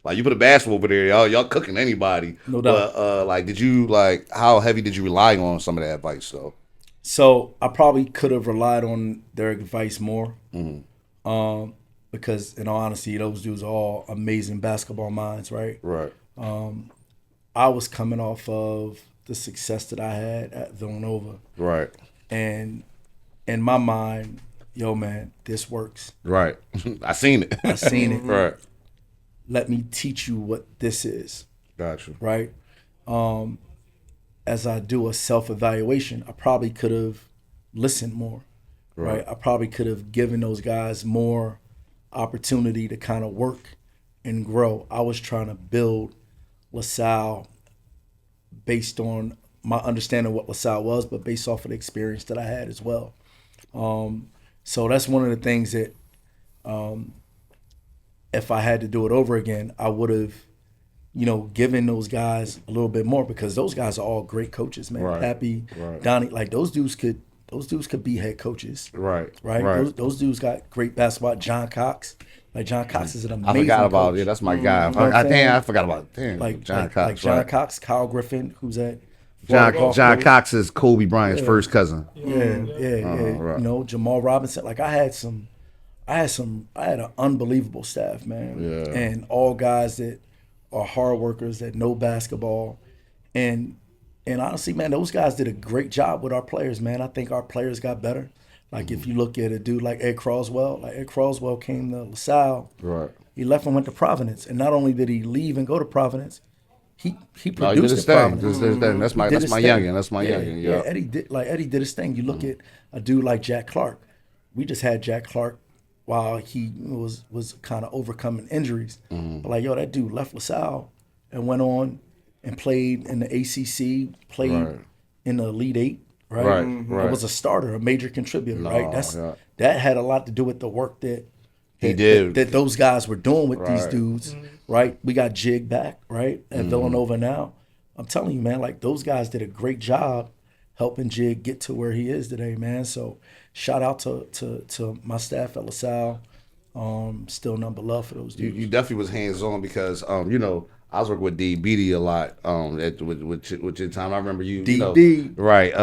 Like, you put a basketball over there, y'all cooking anybody. No doubt. But how heavy did you rely on some of that advice though? So I probably could have relied on their advice more. Because in all honesty, those dudes are all amazing basketball minds, right? Right. I was coming off of the success that I had at Villanova. Right. And in my mind, yo, man, this works. Right. I seen it. Right. Let me teach you what this is. Gotcha. Right. As I do a self-evaluation, I probably could have listened more. Right. I probably could have given those guys more opportunity to kind of work and grow. I was trying to build LaSalle based on my understanding of what LaSalle was, but based off of the experience that I had as well. So that's one of the things that if I had to do it over again, I would have, given those guys a little bit more, because those guys are all great coaches, man. Right. Pappy, Right. Donnie, like those dudes could be head coaches. Right. Right. Those dudes got great basketball. John Cox. Like, John Cox is an amazing I forgot about coach. it. That's my guy. You know what I'm saying? I forgot about it. Like John Cox. Like John right. Cox, Kyle Griffin, who's at John Cox is Kobe Bryant's first cousin. Yeah. Right. Jamal Robinson. Like, I had an unbelievable staff, man. Yeah. And all guys that are hard workers, that know basketball. And honestly, man, those guys did a great job with our players, man. I think our players got better. Like, if you look at a dude like Ed Croswell came to LaSalle. Right. He left and went to Providence. And not only did he leave and go to Providence, he produced he did his at thing. Providence. That's my youngin. That's my youngin. Yeah, Eddie did his thing. You look at a dude like Jack Clark. We just had Jack Clark while he was kind of overcoming injuries. But that dude left LaSalle and went on and played in the ACC, played in the Elite Eight. Right. It was a starter, a major contributor. That had a lot to do with the work that he did, that those guys were doing with these dudes. Right. We got Jig back, right, at Villanova now. I'm telling you, man, like, those guys did a great job helping Jig get to where he is today, man. So shout out to my staff at LaSalle. Still number love for those dudes. You definitely was hands on because I was working with D. Beatty a lot with your time. I remember you. DB. Right.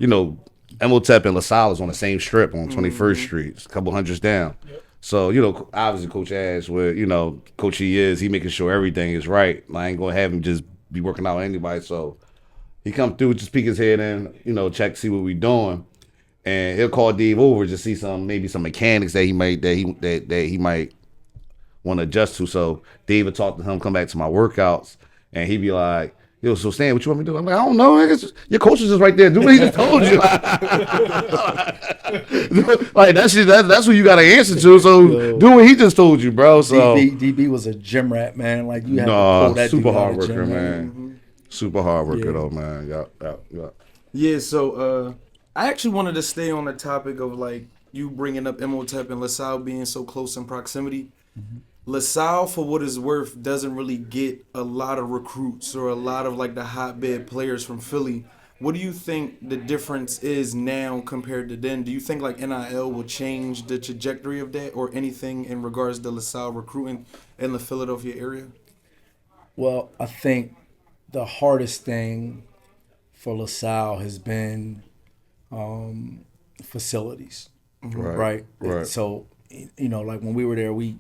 Emotep and LaSalle is on the same strip on 21st Street. It's a couple hundreds down. Yep. So, obviously Coach Ash, Coach he making sure everything is right. I ain't going to have him just be working out with anybody. So He come through, just peek his head in, check, see what we doing, and he'll call Dave over to see maybe some mechanics that he might want to adjust to. So Dave would talk to him, come back to my workouts, and he'd be like, "Yo, so Stan, what you want me to do?" I'm like, "I don't know. Your coach is just right there. Do what he just told you." Like that's what you got to answer to. So do what he just told you, bro. So DB was a gym rat, man. Like you had to pull that super dude hard out of the worker, gym, man. Super hard worker though, man. Yeah. Yeah, so I actually wanted to stay on the topic of like you bringing up Imhotep and LaSalle being so close in proximity. LaSalle, for what it's worth, doesn't really get a lot of recruits or a lot of like the hotbed players from Philly. What do you think the difference is now compared to then? Do you think like NIL will change the trajectory of that or anything in regards to LaSalle recruiting in the Philadelphia area? Well, I think the hardest thing for LaSalle has been facilities, right? So, like when we were there, we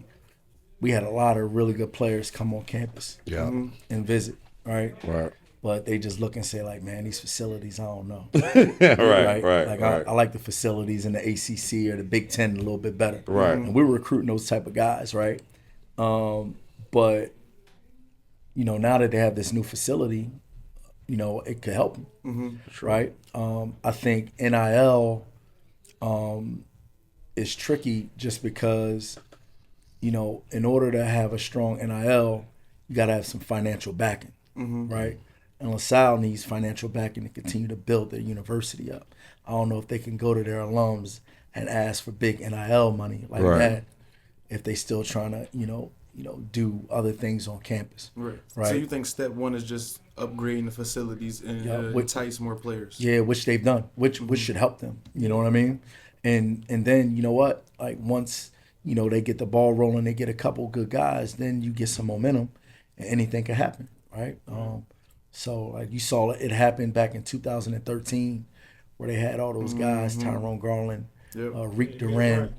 had a lot of really good players come on campus and visit, right? Right. But they just look and say like, man, these facilities, I don't know. Right. Like I like the facilities in the ACC or the Big Ten a little bit better. Right. And we were recruiting those type of guys, right? But now that they have this new facility, it could help them, right? I think NIL is tricky just because, in order to have a strong NIL, you got to have some financial backing, right? And LaSalle needs financial backing to continue to build their university up. I don't know if they can go to their alums and ask for big NIL money like that if they still trying to, do other things on campus. Right. So you think step one is just upgrading the facilities and entice more players? Yeah, which they've done, which should help them. You know what I mean? And then you know what? Like once they get the ball rolling, they get a couple good guys, then you get some momentum, and anything can happen, right? So like you saw it happen back in 2013, where they had all those guys: Tyrone Garland, Reek Duran,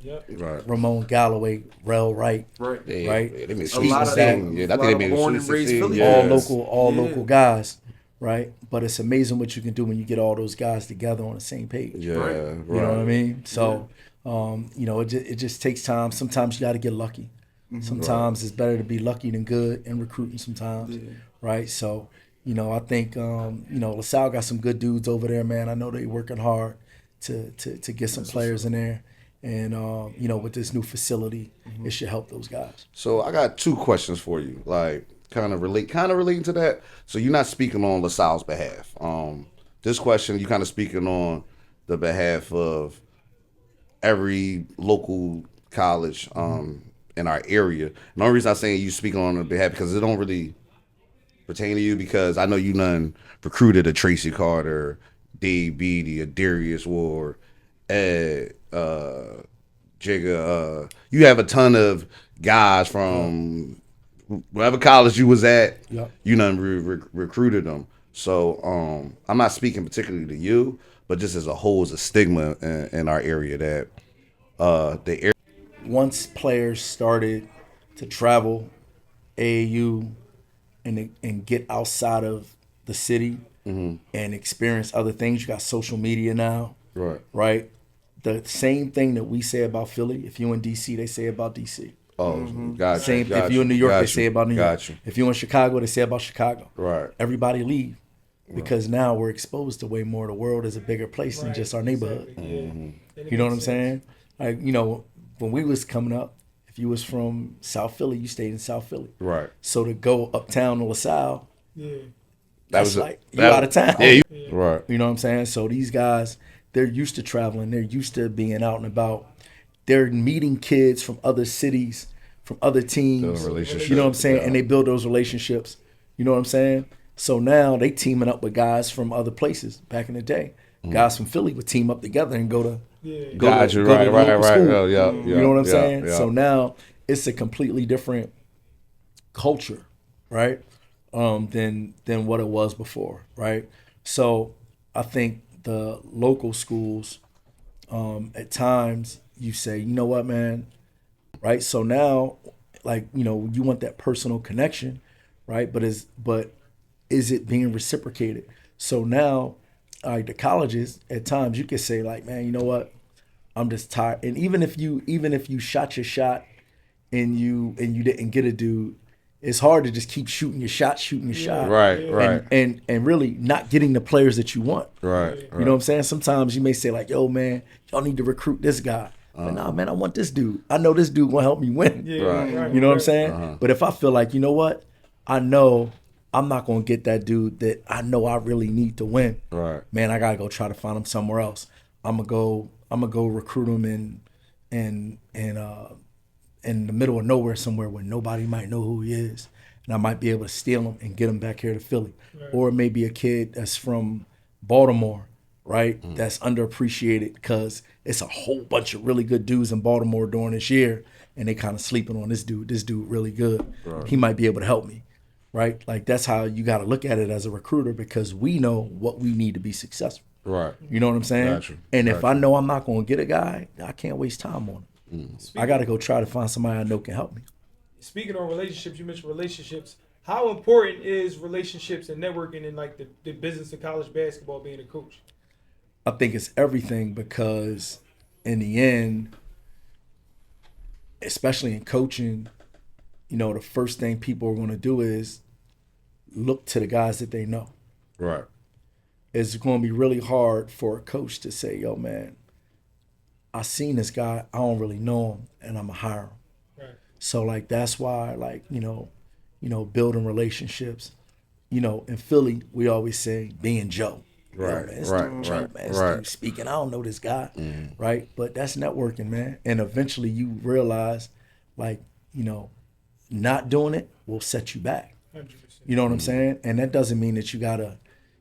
Ramon Galloway, Rel Wright, right? They made a lot of them. I think they made born and raised Philly. All local guys, right? But it's amazing what you can do when you get all those guys together on the same page. Yeah, right. You know what I mean? So, it just takes time. Sometimes you got to get lucky. Sometimes it's better to be lucky than good in recruiting sometimes, right? So, I think, LaSalle got some good dudes over there, man. I know they're working hard to get some players in there. And, with this new facility, it should help those guys. So I got two questions for you, like kind of relating to that. So you're not speaking on LaSalle's behalf. This question, you kind of speaking on the behalf of every local college in our area. And the only reason I'm saying you speaking on the behalf because it don't really pertain to you because I know you done recruited a Tracy Carter, Dave Beatty, a Darius Ward, Ed, Jigga. You have a ton of guys from whatever college you was at. You done recruited them. So I'm not speaking particularly to you, but just as a whole, as a stigma in our area that the area. Once players started to travel AAU and get outside of the city and experience other things, you got social media now, right? The same thing that we say about Philly, if you're in DC, they say about DC. Oh, gotcha. If you're in New York, they say about New York. Gotcha. If you're in Chicago, they say about Chicago. Right. Everybody leave because now we're exposed to way more. The world is a bigger place than just our neighborhood. You know what I'm saying? Like, when we was coming up, if you was from South Philly, you stayed in South Philly. Right. So to go uptown to LaSalle, that's like you out of town. Right. You know what I'm saying? So these guys, they're used to traveling. They're used to being out and about. They're meeting kids from other cities, from other teams. You know what I'm saying? Yeah. And they build those relationships. You know what I'm saying? So now they teaming up with guys from other places. Back in the day, guys from Philly would team up together and go to right. school. Oh, you know what I'm saying? So now it's a completely different culture, right? Than what it was before, right? So I think the local schools, at times you say, you know what, man, right? So now, like, you want that personal connection, right? But is it being reciprocated? So now, like the colleges, at times you can say like, man, you know what? I'm just tired. And even if you shot your shot and you didn't get a dude, it's hard to just keep shooting your shot, Right, right. and really not getting the players that you want. Right. You know what I'm saying? Sometimes you may say like, yo, man, y'all need to recruit this guy. But nah, man, I want this dude. I know this dude gonna help me win. Right. You know what I'm saying? But if I feel like, you know what, I know I'm not gonna get that dude that I know I really need to win. Right. Man, I gotta go try to find him somewhere else. I'm gonna go recruit him in the middle of nowhere somewhere where nobody might know who he is. And I might be able to steal him and get him back here to Philly. Right. Or maybe a kid that's from Baltimore, right? That's underappreciated because it's a whole bunch of really good dudes in Baltimore during this year, and they kind of sleeping on this dude. This dude really good. Right. He might be able to help me, right? Like that's how you got to look at it as a recruiter, because we know what we need to be successful. Right. You know what I'm saying? Gotcha. And if I know I'm not going to get a guy, I can't waste time on him. I got to go try to find somebody I know can help me. Speaking on relationships, you mentioned relationships. How important is relationships and networking in like the business of college basketball, being a coach? I think it's everything, because in the end, especially in coaching, you know, the first thing people are going to do is look to the guys that they know. Right. It's going to be really hard for a coach to say, yo, man, I seen this guy, I don't really know him, and I'm going to hire him. Right. So, like, that's why, like, you know, building relationships, you know, in Philly, we always say being Joe. Right, man, right, Joe, right, man, this dude speaking, I don't know this guy, right? But that's networking, man. And eventually you realize, like, you know, not doing it will set you back. 100%. You know what I'm saying? And that doesn't mean that you gotta,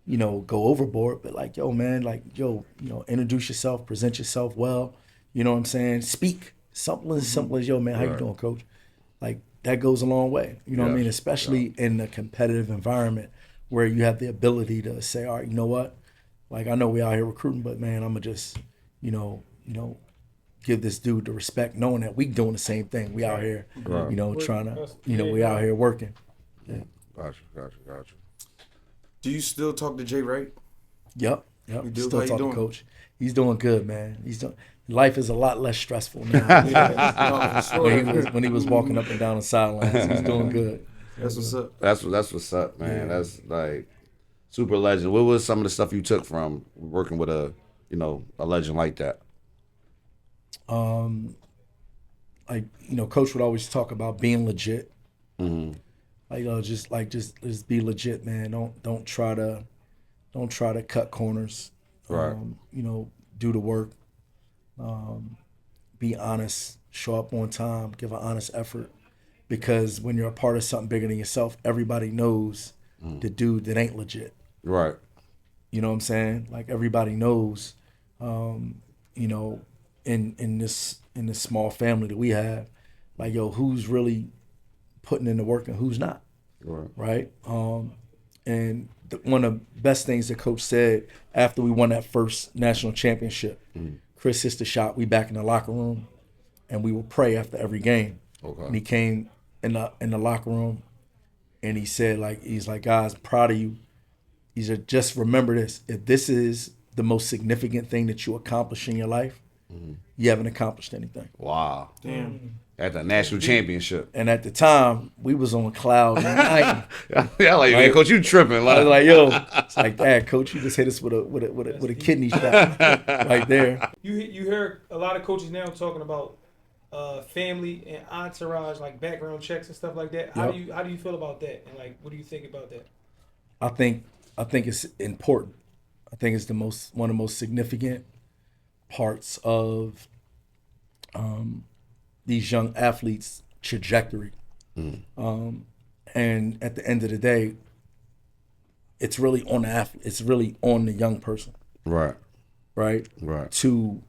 you know, go overboard, but like, yo, man, like, yo, you know, introduce yourself, present yourself well. You know what I'm saying? Speak. Something as simple as, yo, man, how you doing, coach? Like, that goes a long way. You know what I mean? Especially in a competitive environment where you have the ability to say, all right, you know what? Like, I know we out here recruiting, but man, I'm gonna just, you know, give this dude the respect, knowing that we doing the same thing. We out here, you know, trying to, you know, we out here working. Yeah. Gotcha. Do you still talk to Jay Wright? Yep. You do? Still How you talk to doing? Coach. He's doing good, man. Life is a lot less stressful now. When he was walking up and down the sidelines, he's doing good. That's what's up. That's what's up, man. Yeah. That's like super legend. What was some of the stuff you took from working with a legend like that? Like, you know, Coach would always talk about being legit. Mm-hmm. Like, you know, just be legit, man. Don't try to cut corners. Right. You know, do the work. Be honest. Show up on time. Give an honest effort. Because when you're a part of something bigger than yourself, everybody knows the dude that ain't legit. Right. You know what I'm saying? Like, everybody knows, you know, in this small family that we have, like, yo, who's really putting in the work and who's not. Right. And one of the best things that Coach said after we won that first national championship, Chris hits the shot, we back in the locker room, and we will pray after every game. Okay. And he came in the locker room, and he said, like, he's like, guys, I'm proud of you. He said, just remember this: if this is the most significant thing that you accomplish in your life, you haven't accomplished anything. Wow. Damn. At the national championship. And at the time, we was on cloud nine. Yeah, like, man, Coach, you tripping? I was like, yo, it's like, Dad, Coach, you just hit us with a kidney shot right there. You hear a lot of coaches now talking about family and entourage, like background checks and stuff like that. How do you feel about that? And like, what do you think about that? I think it's important. I think it's one of the most significant parts of these young athletes' trajectory. And at the end of the day, it's really on the athlete. It's really on the young person. Right. To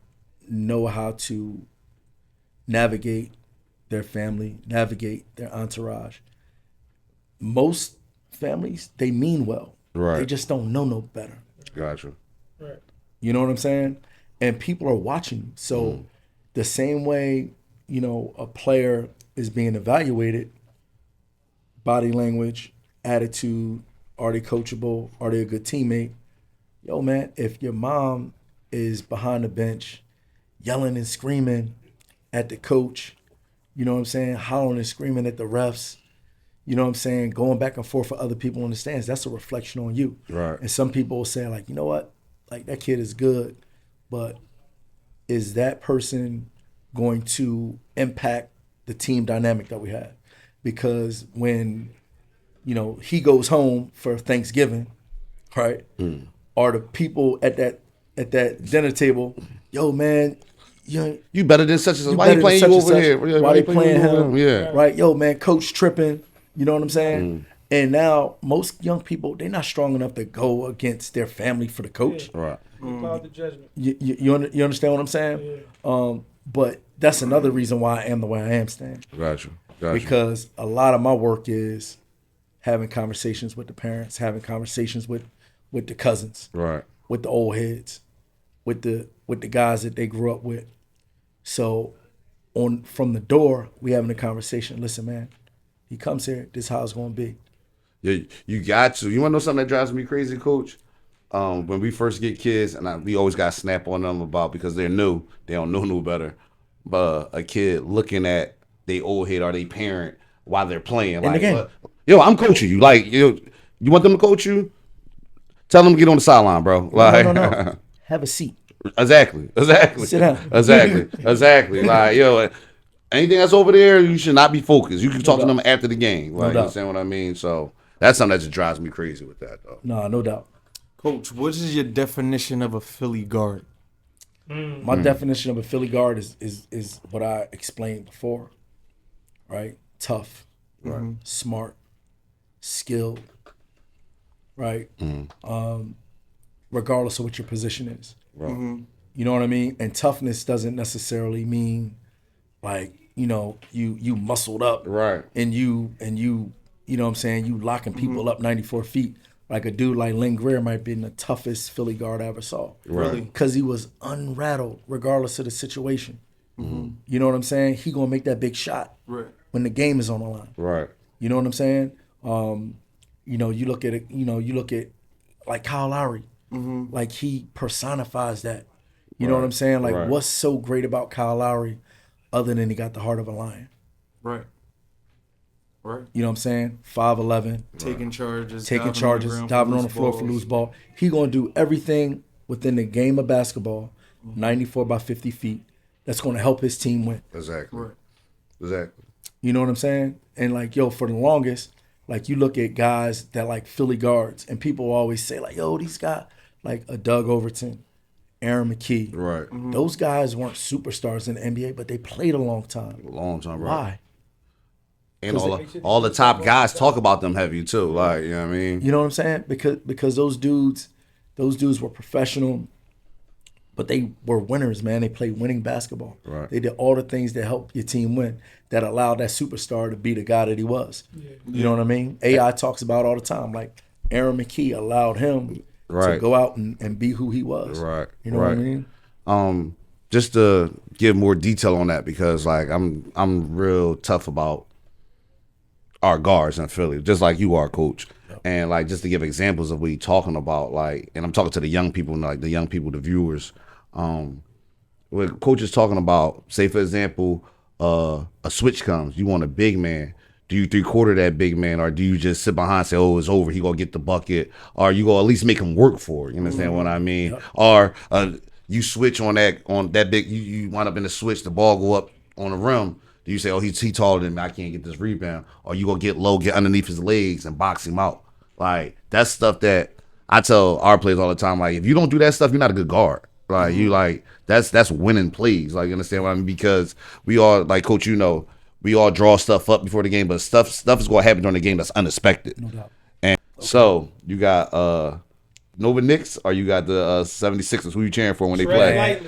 know how to navigate their family, navigate their entourage. Most families, they mean well. Right. They just don't know no better. Gotcha. Right. You know what I'm saying? And people are watching you. So the same way, you know, a player is being evaluated, body language, attitude, are they coachable, are they a good teammate? yo, man, if your mom is behind the bench yelling and screaming at the coach, you know what I'm saying, hollering and screaming at the refs, you know what I'm saying, going back and forth for other people in the stands, that's a reflection on you. Right. And some people will say, like, you know what, like, that kid is good, but is that person going to impact the team dynamic that we have? Because when, you know, he goes home for Thanksgiving, right? Are the people at that dinner table, yo, man, You better than such and such. Why better you playing than you such over and here? such. Why they playing you over him? here? Yeah. Right, yo, man, coach tripping. You know what I'm saying? And now most young people, they're not strong enough to go against their family for the coach. Right. Cloud the judgment. You understand what I'm saying? But that's another reason why I am the way I am, Stan. Gotcha. Because a lot of my work is having conversations with the parents, having conversations with the cousins, Right. with the old heads, with the guys that they grew up with. So from the door, we having a conversation. Listen, man, he comes here, this is how it's gonna be. Yeah, you got to. You want to know something that drives me crazy, Coach? When we first get kids, and we always got to snap on them about because they're new, they don't know no better. But a kid looking at they old head or they parent while they're playing, the like, game. yo, I'm coaching you. Like, you want them to coach you? Tell them to get on the sideline, bro. Like, No. Have a seat. Exactly. Sit down. Exactly. Like, yo, anything that's over there, you should not be focused. You can talk to them after the game. Like, you doubt. understand what I mean? So that's something that just drives me crazy with that, though. No doubt. Coach, what is your definition of a Philly guard? My definition of a Philly guard is what I explained before, right? Tough, right? Smart, skilled, right? Regardless of what your position is. Right. You know what I mean? And toughness doesn't necessarily mean like, you know, you muscled up, Right. and you know what I'm saying, you locking people up 94 feet. Like a dude like Lynn Greer might be the toughest Philly guard I ever saw. Really? Because he was unrattled regardless of the situation. You know what I'm saying? He gonna make that big shot when the game is on the line. Right. You know what I'm saying? You know, you look at like Kyle Lowry. Like he personifies that. You know what I'm saying? Like what's so great about Kyle Lowry other than he got the heart of a lion? Right. You know what I'm saying? 5'11", Taking charges, diving on the floor for loose ball. He gonna do everything within the game of basketball, 94 by 50 feet. That's gonna help his team win. Exactly. Right. Exactly. You know what I'm saying? And like, yo, for the longest, like you look at guys that like Philly guards, and people always say like, yo, these guys like a Doug Overton, Aaron McKee. Right. Those guys weren't superstars in the NBA, but they played a long time. Long time, right? Why? And all the top guys talk about them heavy too. Like, you know what I mean? You know what I'm saying? Because those dudes were professional, but they were winners, man. They played winning basketball. Right. They did all the things that helped your team win, that allowed that superstar to be the guy that he was. You know what I mean? AI talks about all the time. Like Aaron McKee allowed him to go out and be who he was. Right. You know what I mean? Just to give more detail on that, because like I'm real tough about our guards in Philly, just like you are, Coach. And like just to give examples of what you're talking about, like, and I'm talking to the young people, like the young people, the viewers. When Coach is talking about, say for example, a switch comes, you want a big man. Do you 3/4 that big man, or do you just sit behind and say, oh, it's over, he gonna get the bucket, or you gonna at least make him work for it? You understand what I mean? Or you switch on that big, you wind up in the switch, the ball go up on the rim. Do you say, oh, he's taller than me, I can't get this rebound? Or you gonna get low, get underneath his legs and box him out? Like, that's stuff that I tell our players all the time. Like, if you don't do that stuff, you're not a good guard. Like, you like, that's winning plays. Like, you understand what I mean? Because we all, like, Coach, you know, we all draw stuff up before the game, but stuff is gonna happen during the game that's unexpected. No doubt. And so you got Nova Knicks, or you got the 76ers. Who you cheering for when they play?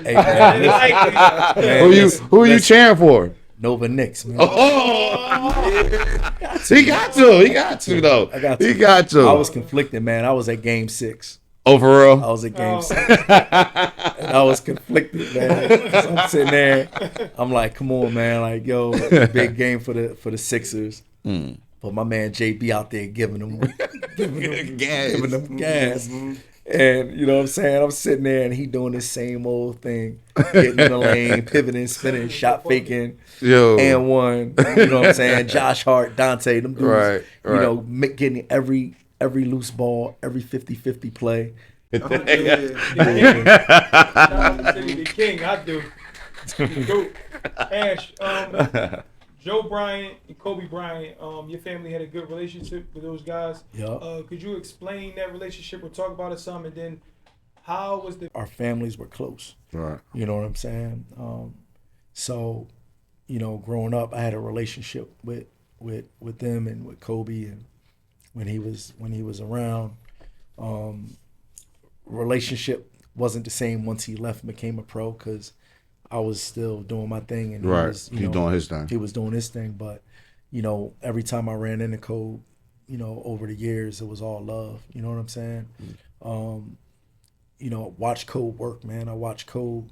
Who are you cheering for? Nova Knicks, man. He got to though. I got to. He got to. I was conflicted, man. I was at Game 6. Oh, for real? I was at Game 6. And I was conflicted, man. So I'm sitting there. I'm like, come on, man. Like, yo, big game for the Sixers. But my man JB out there giving them gas. And you know what I'm saying? I'm sitting there and he doing the same old thing, getting in the lane, pivoting, spinning, shot faking, Yo. and one. You know what I'm saying? Josh Hart, Dante, them dudes. Right. You know, getting every loose ball, every 50-50 play. Shout out to City, the king. I do. Go. Ash, Joe Bryant and Kobe Bryant, your family had a good relationship with those guys. Yeah. Could you explain that relationship or talk about it some? And then how was our families were close. Right. You know what I'm saying? So, you know, growing up, I had a relationship with them and with Kobe, and when he was around, relationship wasn't the same once he left and became a pro, because I was still doing my thing and he was, doing his thing. He was doing his thing, but you know, every time I ran into Kobe, you know, over the years, it was all love. You know what I'm saying? You know, watch Kobe work, man. I watched Kobe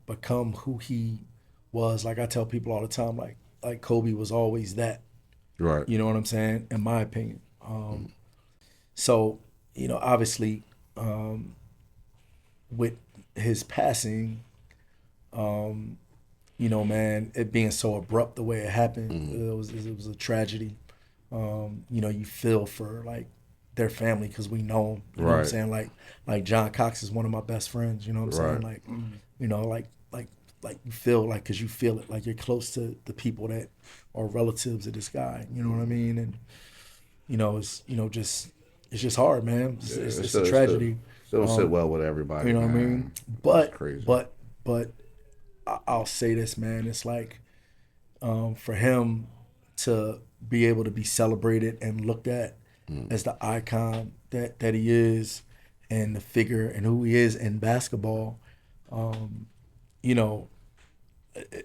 become who he was. Like I tell people all the time, like Kobe was always that. Right. You know what I'm saying? In my opinion. So, you know, obviously, with his passing, you know, man, it being so abrupt the way it happened, it was a tragedy. You know, you feel for like their family because we know them. You know what I'm saying? Like John Cox is one of my best friends. You know what I'm saying? Like, you know, like you feel like, because you feel it, like you're close to the people that are relatives of this guy. You know what I mean? And you know, it's it's just hard, man. It's a tragedy. Still sit well with everybody. You know what I mean? But crazy. but I'll say this, man. It's like for him to be able to be celebrated and looked at as the icon that he is, and the figure and who he is in basketball, you know,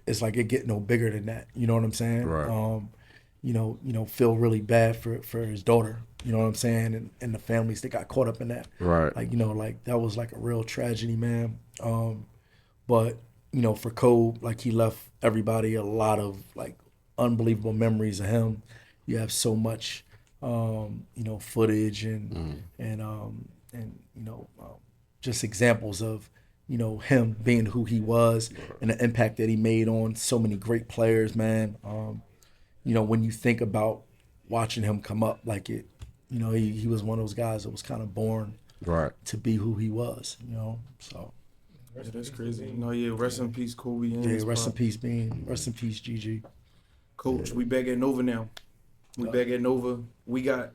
it's like it get no bigger than that. You know what I'm saying? Right. You know, feel really bad for his daughter. You know what I'm saying? And the families that got caught up in that. Right. Like, you know, like that was like a real tragedy, man. But, you know, for Kobe, like he left everybody a lot of like unbelievable memories of him. You have so much, you know, footage and you know, just examples of, you know, him being who he was and the impact that he made on so many great players, man. You know, when you think about watching him come up, like it, you know, he was one of those guys that was kind of born to be who he was, you know. So that's crazy. No, rest in peace, Kobe. Rest in peace, Bean. Rest in peace, Gigi. Coach, we back at Nova now. Back at Nova.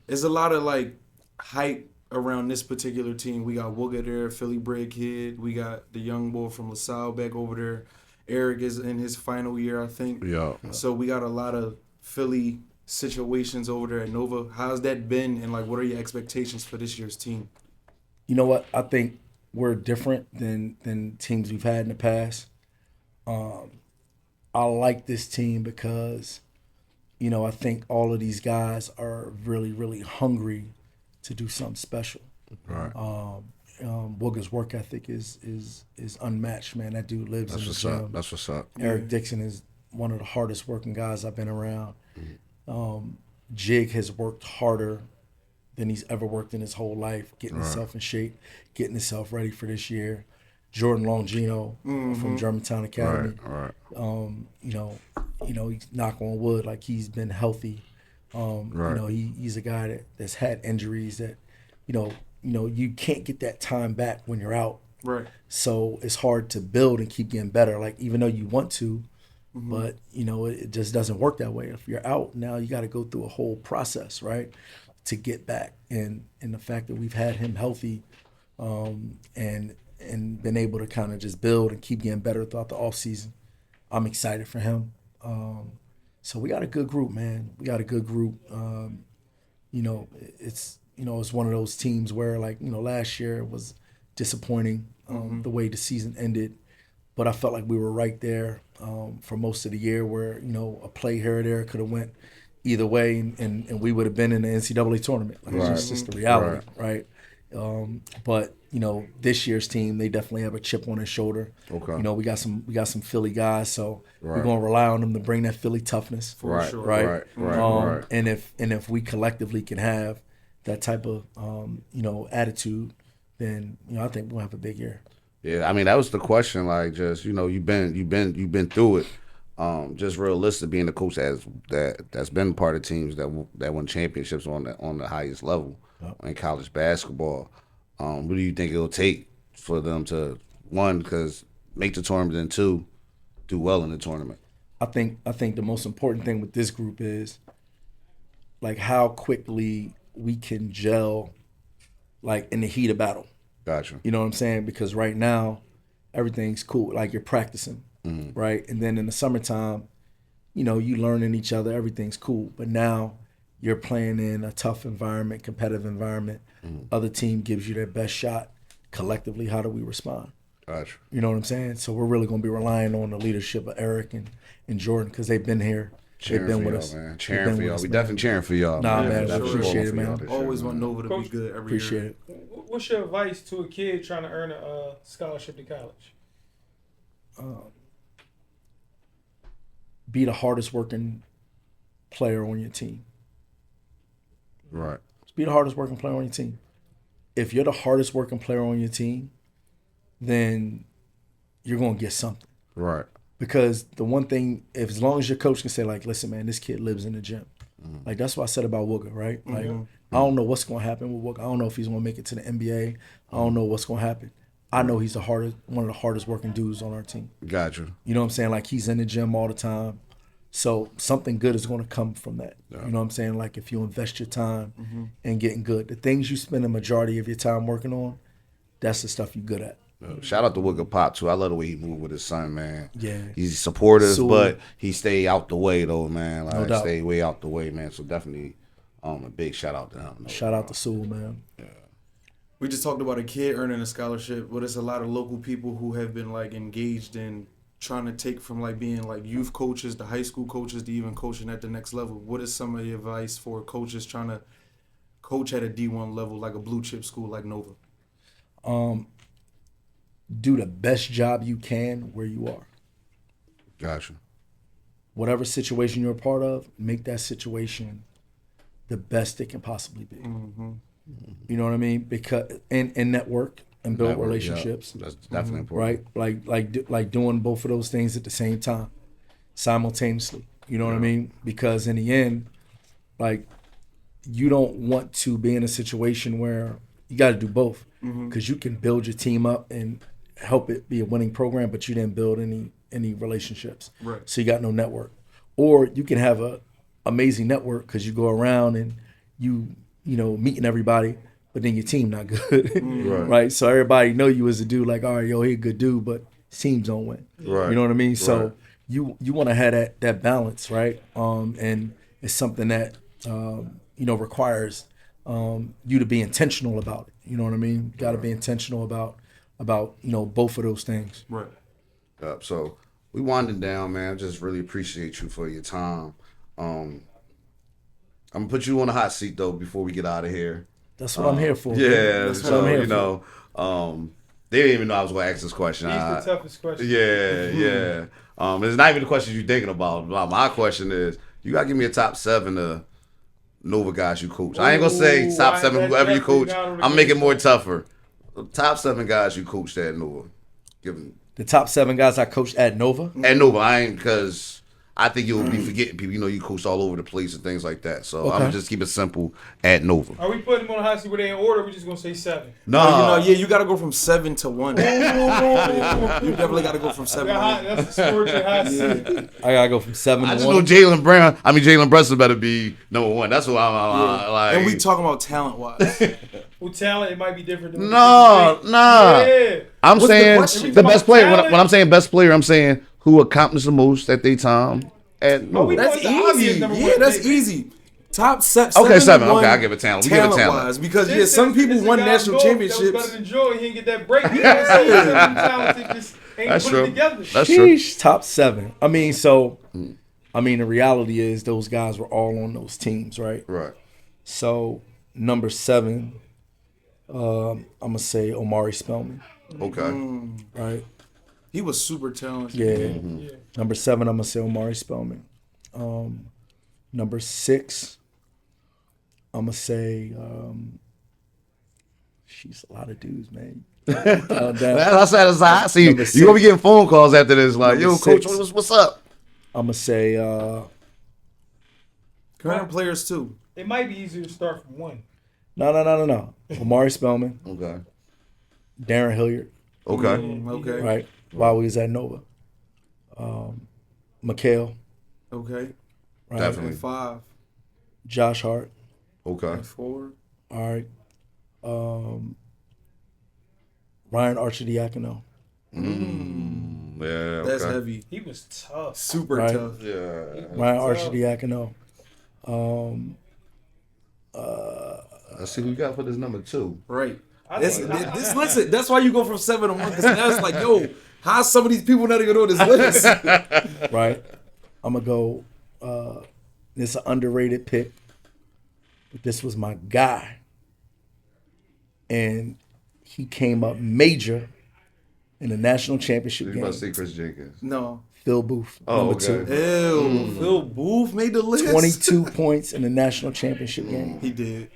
There's a lot of like hype around this particular team. We got Wooga there, Philly bred kid. We got the young boy from LaSalle back over there. Eric is in his final year, I think. Yeah. So we got a lot of Philly situations over there at Nova. How's that been, and like what are your expectations for this year's team? You know what? I think we're different than teams we've had in the past. I like this team because, you know, I think all of these guys are really, really hungry to do something special. Right. Wooga's work ethic is unmatched, man. That dude lives in the gym. That's what's up. Eric Dixon is one of the hardest working guys I've been around. Jig has worked harder than he's ever worked in his whole life, getting himself in shape, getting himself ready for this year. Jordan Longino from Germantown Academy. Right. You know, he's knock on wood, like he's been healthy. You know, he's a guy that's had injuries that, you know, you can't get that time back when you're out. Right. So it's hard to build and keep getting better. Like, even though you want to, but, you know, it just doesn't work that way. If you're out now, you got to go through a whole process, right, to get back. And the fact that we've had him healthy and been able to kind of just build and keep getting better throughout the offseason, I'm excited for him. So we got a good group, man. We got a good group. You know, it's one of those teams where, like, you know, last year it was disappointing the way the season ended, but I felt like we were right there for most of the year, where, you know, a play here or there could have went either way, and we would have been in the NCAA tournament. Like, it's just the reality, right? But, you know, this year's team, they definitely have a chip on their shoulder. Okay. You know, we got some Philly guys, so we're gonna rely on them to bring that Philly toughness. For sure. Right. Right. And if we collectively can have that type of attitude, then I think we'll have a big year. Yeah, I mean that was the question. Like, just you've been through it. Just realistic, being the coach that's been part of teams that won championships on the highest level in college basketball. What do you think it'll take for them to, one, because make the tournament, and two, do well in the tournament? I think the most important thing with this group is like how quickly we can gel, like in the heat of battle. Gotcha. You know what I'm saying? Because right now, everything's cool. Like you're practicing, right? And then in the summertime, you learning each other. Everything's cool. But now you're playing in a tough environment, competitive environment. Other team gives you their best shot. Collectively, how do we respond? Gotcha. You know what I'm saying? So we're really going to be relying on the leadership of Eric and Jordan because they've been here. They've been with us, man. Cheering for y'all. We definitely cheering for y'all. Nah, man. man. We appreciate it, man. Always want Nova to Coach, be good every Appreciate year. it. What's your advice to a kid trying to earn a scholarship to college? Be the hardest working player on your team. Right. Be the hardest working player on your team. If you're the hardest working player on your team, then you're going to get something. Right. Because the one thing, as long as your coach can say, like, listen, man, this kid lives in the gym. Like, that's what I said about Wooga, right? Like, I don't know what's going to happen with Wooga. I don't know if he's going to make it to the NBA. I don't know what's going to happen. I know he's one of the hardest working dudes on our team. Gotcha. You know what I'm saying? Like, he's in the gym all the time. So something good is going to come from that. Yeah. You know what I'm saying? Like, if you invest your time in getting good, the things you spend the majority of your time working on, that's the stuff you're good at. Shout out to Wooga Pop too. I love the way he moved with his son, man. Yeah, he's supportive, but he stay out the way though, man. Like, no doubt. Stay way out the way, man. So definitely, a big shout out to him. Shout out to Sewell, man. Yeah. We just talked about a kid earning a scholarship, but it's a lot of local people who have been like engaged in trying to take from like being like youth coaches to high school coaches to even coaching at the next level. What is some of your advice for coaches trying to coach at a D1 level, like a blue chip school like Nova? Do the best job you can where you are. Gotcha. Whatever situation you're a part of, make that situation the best it can possibly be. You know what I mean? Because and network and build relationships. Yeah. That's definitely important. Right? Like doing both of those things at the same time, simultaneously. You know what I mean? Because in the end, like, you don't want to be in a situation where you got to do both. Because you can build your team up and help it be a winning program, but you didn't build any relationships. Right. So you got no network. Or you can have a amazing network because you go around and you meeting everybody, but then your team not good. Right. So everybody know you as a dude, like, all right, yo, he a good dude, but teams don't win. Right. You know what I mean? So you want to have that balance, right? And it's something that requires you to be intentional about it. You know what I mean? Got to be intentional about both of those things. Right. So we winding down, man. I just really appreciate you for your time. I'm gonna put you on the hot seat though before we get out of here. That's what I'm here for. Yeah. That's so what I'm here they didn't even know I was gonna ask this question. He's the toughest question. Yeah. It's not even the question you're thinking about. My question is, you gotta give me a top 7 of Nova guys you coach. I ain't gonna say top 7 whoever you coach. I'm making it more tougher. Top 7 guys you coached at Nova. Give them the top 7 guys I coached at Nova. At Nova, I ain't, because I think you'll be forgetting people. You know, you coached all over the place and things like that. So I'm gonna just keep it simple at Nova. Are we putting them on the hot seat where they in order? Or we just gonna say 7? No, you gotta go from 7 to 1. You definitely gotta go from 7 to 1. That's the story of hot seat. I gotta go from 7 I to just 1. know Jalen Brunson better be number 1. That's what I'm like. And we talking about talent wise. With talent, it might be different. Than No. Yeah. I'm What's the saying question? the best player. Talent? When I'm saying best player, I'm saying who accomplished the most at their time at Nova. That's the obvious easy. number Yeah, one that's pick. easy. Top 7. Okay, 7. Okay, I'll give it talent. We give it talent. Wise, because some people won national That was championships. better than Joy. He didn't get that break. He got some talented, just ain't That's put true. it together. That's true. Sheesh, top 7. The reality is those guys were all on those teams, right? Right. So number 7, I'm gonna say Omari Spellman. Okay. Right. He was super talented. Yeah. Number 7, I'm gonna say Omari Spellman. Number 6, I'm gonna say, she's a lot of dudes, man. That's I see. Number You gonna be six. getting phone calls after this, like, Number yo, coach, six. what's up? I'm gonna say, Current players too. It might be easier to start from one. no. Omari Spellman, Okay. Darren Hilliard, Okay. Okay. right? While we was at Nova. McHale, Okay. right? Definitely. And 5. Josh Hart, Okay. And 4. all right. Ryan Archidiakono, Yeah. That's okay. heavy. He was tough. Super Right. tough. Yeah. Ryan Archidiakono. Let's see who you got for this number 2. Right. I This, think- this, listen, that's why you go from 7 to 1, because that's like, yo, how some of these people not even on this list? Right. I'm gonna go. This is an underrated pick, but this was my guy, and he came up major in the national championship You game. about to say Chris Jenkins? No. Phil Booth, Oh, number okay. 2, Ew. Phil Booth made the list. 22 points in the national championship game. He did.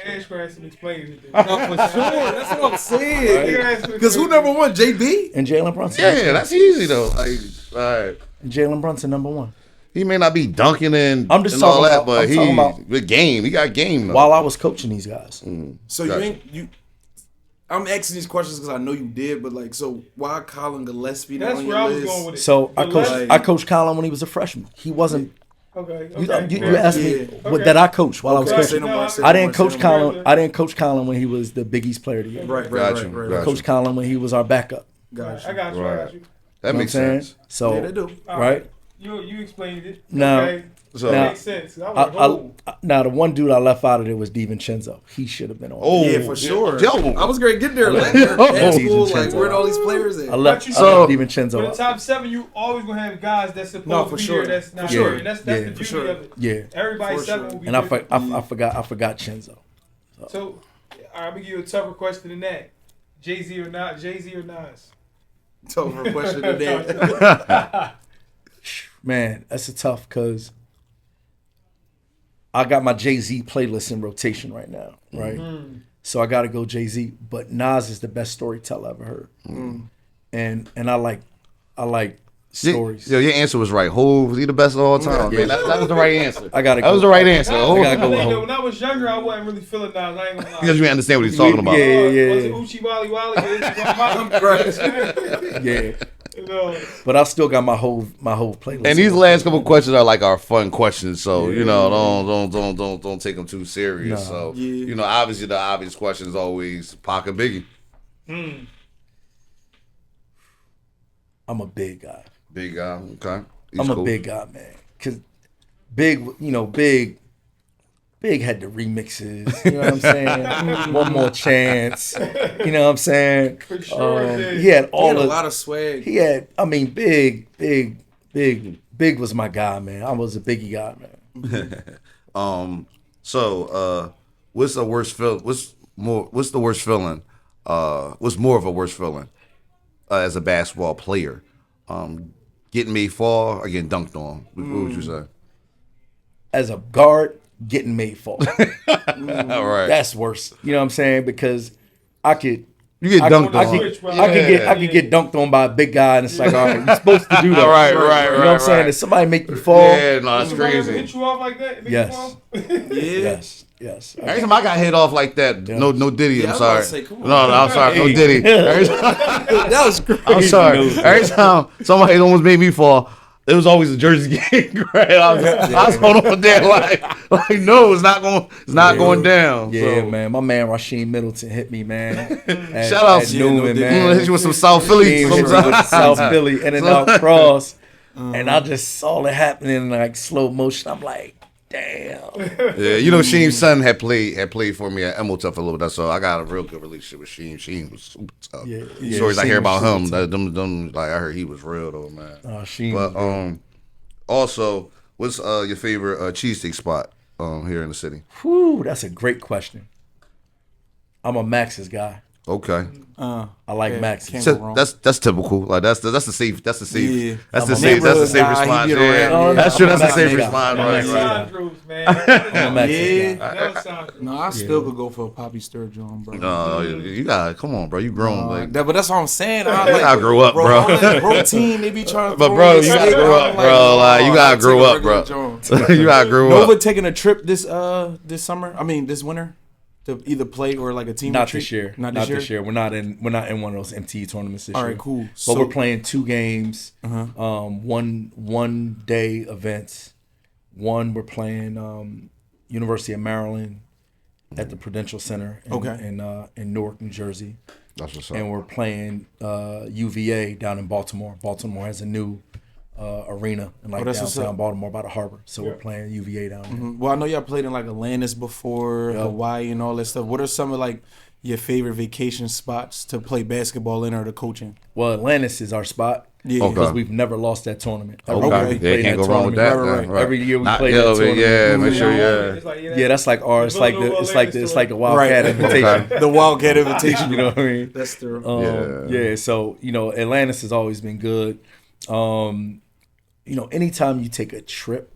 Ash Grayson explains it. No, for sure. That's what I'm saying. Right. Because who number 1? JB? And Jalen Brunson. Yeah, that's easy though. Like, all right. And Jalen Brunson, number 1. He may not be dunking and, I'm just and all talking that, about- but I'm talking about- the game. He got game though. While I was coaching these guys, So Gotcha. you ain't you. I'm asking these questions because I know you did, but like, so why Colin Gillespie not That's on where your I was list? going with it. so Gillespie- I coached Colin when he was a freshman. He wasn't. Okay. You Okay. asked me Yeah. what that I coached while I was Okay. coaching. Say no more, say I no didn't more, coach say no more. Colin. I didn't coach Colin when he was the Big East Player of the Year. Right, Got right, you, right, got right. Coach Colin when he was our backup. Gotcha. I got you. I got you. that You know makes what I'm saying? sense. So Yeah, they do. All right. You explained it. Now- Okay. So That now- makes sense. I was like, oh. Now the one dude I left out of it was DiVincenzo. He should have been on. Oh, Yeah, for sure. Yo. I was going to get there. Like, Oh. at school, like, DiVincenzo. where'd all these players at? I left So- DiVincenzo For the out. top 7, you always gonna have guys that's supposed No, to for be sure. there. That's not For sure. there. And that's Yeah, the for beauty sure. of it. Yeah, Everybody's For 7 sure. will be and I different. forgot Chenzo. So, all right, I'm gonna give you a tougher question than that. Jay-Z or not? Jay-Z or Nas? Tougher question today. Man, that's a tough because I got my Jay-Z playlist in rotation right now, right? So I got to go Jay-Z, but Nas is the best storyteller I ever heard, and I like stories. Yo, your answer was right. Hov, was he the best of all time? Yeah. Man, that was the right answer. I gotta That was go. the right answer. I Hov, gotta go with I think Hov. when I was younger, I wasn't really feeling Nas. I ain't gonna lie. because you didn't understand what he's talking about. Yeah. Was it Uchi Wally Wally? Yeah, You know, but I still got my whole playlist. And these last couple questions are like our fun questions, so you know, don't take them too serious. No. So Yeah. you know, obviously the obvious question is always Pac and Biggie. I'm a big guy. Big guy, okay. He's I'm a cool. big guy, man. Cause Big had the remixes. You know what I'm saying? One More Chance. You know what I'm saying? For sure he did. He had He all had a the. lot of swag. He had. I mean, Big was my guy, man. I was a Biggie guy, man. What's the worst feel? What's the worst feeling? What's more of a worst feeling as a basketball player? Getting made fall or getting dunked on? What would you say? As a guard, getting made fall. All right, That's worse. You know what I'm saying? Because I could. you get I dunked could, I on. could, I could get dunked on by a big guy, and it's like, all right, you're supposed to do that. Right, You know what I'm saying? right. If somebody make you fall, Yeah, no, that's somebody ever crazy. hit you off like that? Make you Yes. fall? Yeah. yes. Every time I got hit off like that, no Diddy. Yeah, I I'm was sorry. about to say, come on. No, I'm sorry. No Diddy. Every time, That was crazy. I'm sorry. Every time somebody almost made me fall, it was always a Jersey game. Right? I was holding on there like no, it's not going down. Yeah, So, man. My man Rasheem Middleton hit me, man. At, Shout out at to Newman, you. I'm man. gonna hit you with some South Philly. He hit me with the South Philly in and out cross, and I just saw it happening in like slow motion. I'm like, damn. Yeah, you know, Sheem's son had played for me at Emmelton for a little bit, so I got a real good relationship with Sheem. Sheem was super tough. Yeah, The yeah, stories I Sheem hear was about him, super them, like I heard he was real though, man. Sheem. But also, what's your favorite cheesesteak spot here in the city? Whew, that's a great question. I'm a Max's guy. Okay. I like yeah, Max. can't So go wrong. that's typical. Like that's the safe. That's the safe. Yeah. That's I'm the a safe. That's the safe neighborhood guy, response. he be Yeah. around. That's true. That's the I'm a safe Max response. guy. Right. I'm a Right. Sandros, man. I'm a Max Yeah. guy. That was Sandros. No, I still could go for a Poppy Sturgeon, bro. No, you got. Come on, bro. You grown. Like, But that's what I'm saying. I grew up, bro. All that protein they be trying to but throw bro, in you the gotta steak, grow I'm up, like, bro. Like you I'll gotta take grow a up, regular bro. Jones. You gotta grow Nova up. taking a trip this summer. I mean this winter to either play or like a team Not retreat? this year. Not Not this this year. We're not in one of those MTE tournaments this All year. right, cool. But So we're playing 2 games, Uh-huh. one day events. One we're playing University of Maryland at the Prudential Center in Newark, New Jersey, That's what's and up. we're playing UVA down in Baltimore. Baltimore has a new arena in like that's what's downtown up. Baltimore by the harbor, so we're playing UVA down there. Well, I know y'all played in like Atlantis before, Hawaii, and all that stuff. What are some of like your favorite vacation spots to play basketball in or to coach in? Well, Atlantis is our spot. Yeah. Okay. Because we've never lost that tournament. Every Okay. year we Yeah, play can't that go wrong with that. tournament. Right. Every year we Not- play yeah, that but tournament. yeah, make sure. It's Yeah. like, Yeah, that's like ours. It's like the Wildcat Right. Invitation. The Wildcat Invitation. You know what I mean? That's true. Yeah. So Atlantis has always been good. Anytime you take a trip,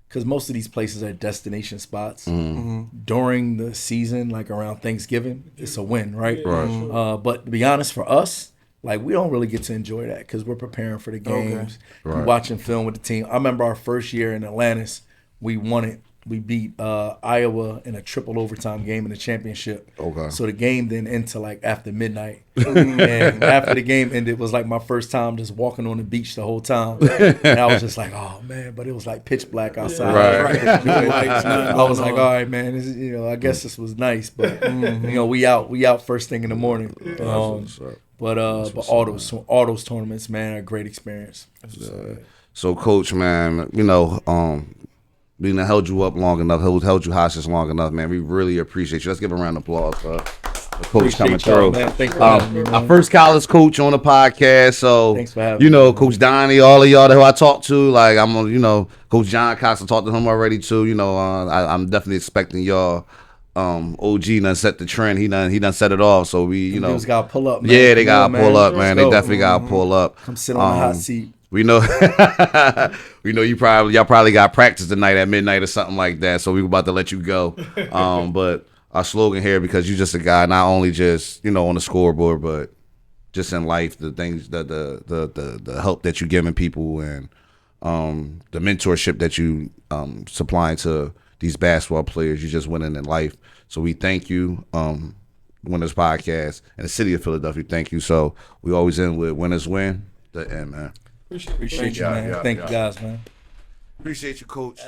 because most of these places are destination spots during the season, like around Thanksgiving, it's a win, right? Right. But to be honest, for us, like we don't really get to enjoy that because we're preparing for the games, we're watching film with the team. I remember our first year in Atlantis, we won it. We beat Iowa in a triple overtime game in the championship. Okay. So the game then into like after midnight, and after the game ended, it was like my first time just walking on the beach the whole time, and I was just like, oh man, but it was like pitch black outside. Right. I was like, all right, man, this is, I guess this was nice, but we out first thing in the morning. But all those tournaments, man, are a great experience. So, Coach, man, we done held you up long enough, held you hostage long enough, man. We really appreciate you. Let's give a round of applause for Coach coming through. Man. Thanks for having me, man. Our first college coach on the podcast. So, Thanks for having me, Coach Donnie, all of y'all that who I talked to, like I'm, Coach John Cox, I talked to him already too. I'm definitely expecting y'all. OG done set the trend. He done set it off. So we, Dudes gotta pull up, man. yeah, they Come gotta on, pull up, man. They Let's go. definitely gotta pull up. Come sit on the hot seat. We know, y'all probably got practice tonight at midnight or something like that. So we about to let you go. But our slogan here, because you're just a guy, not only just on the scoreboard, but just in life, the things that the help that you're giving people and the mentorship that you supplying to these basketball players, you're just winning in life. So we thank you. Winners Podcast and the city of Philadelphia, thank you. So we always end with winners win. The end, man. Appreciate you, man. Thank you guys, man. Appreciate you, Coach.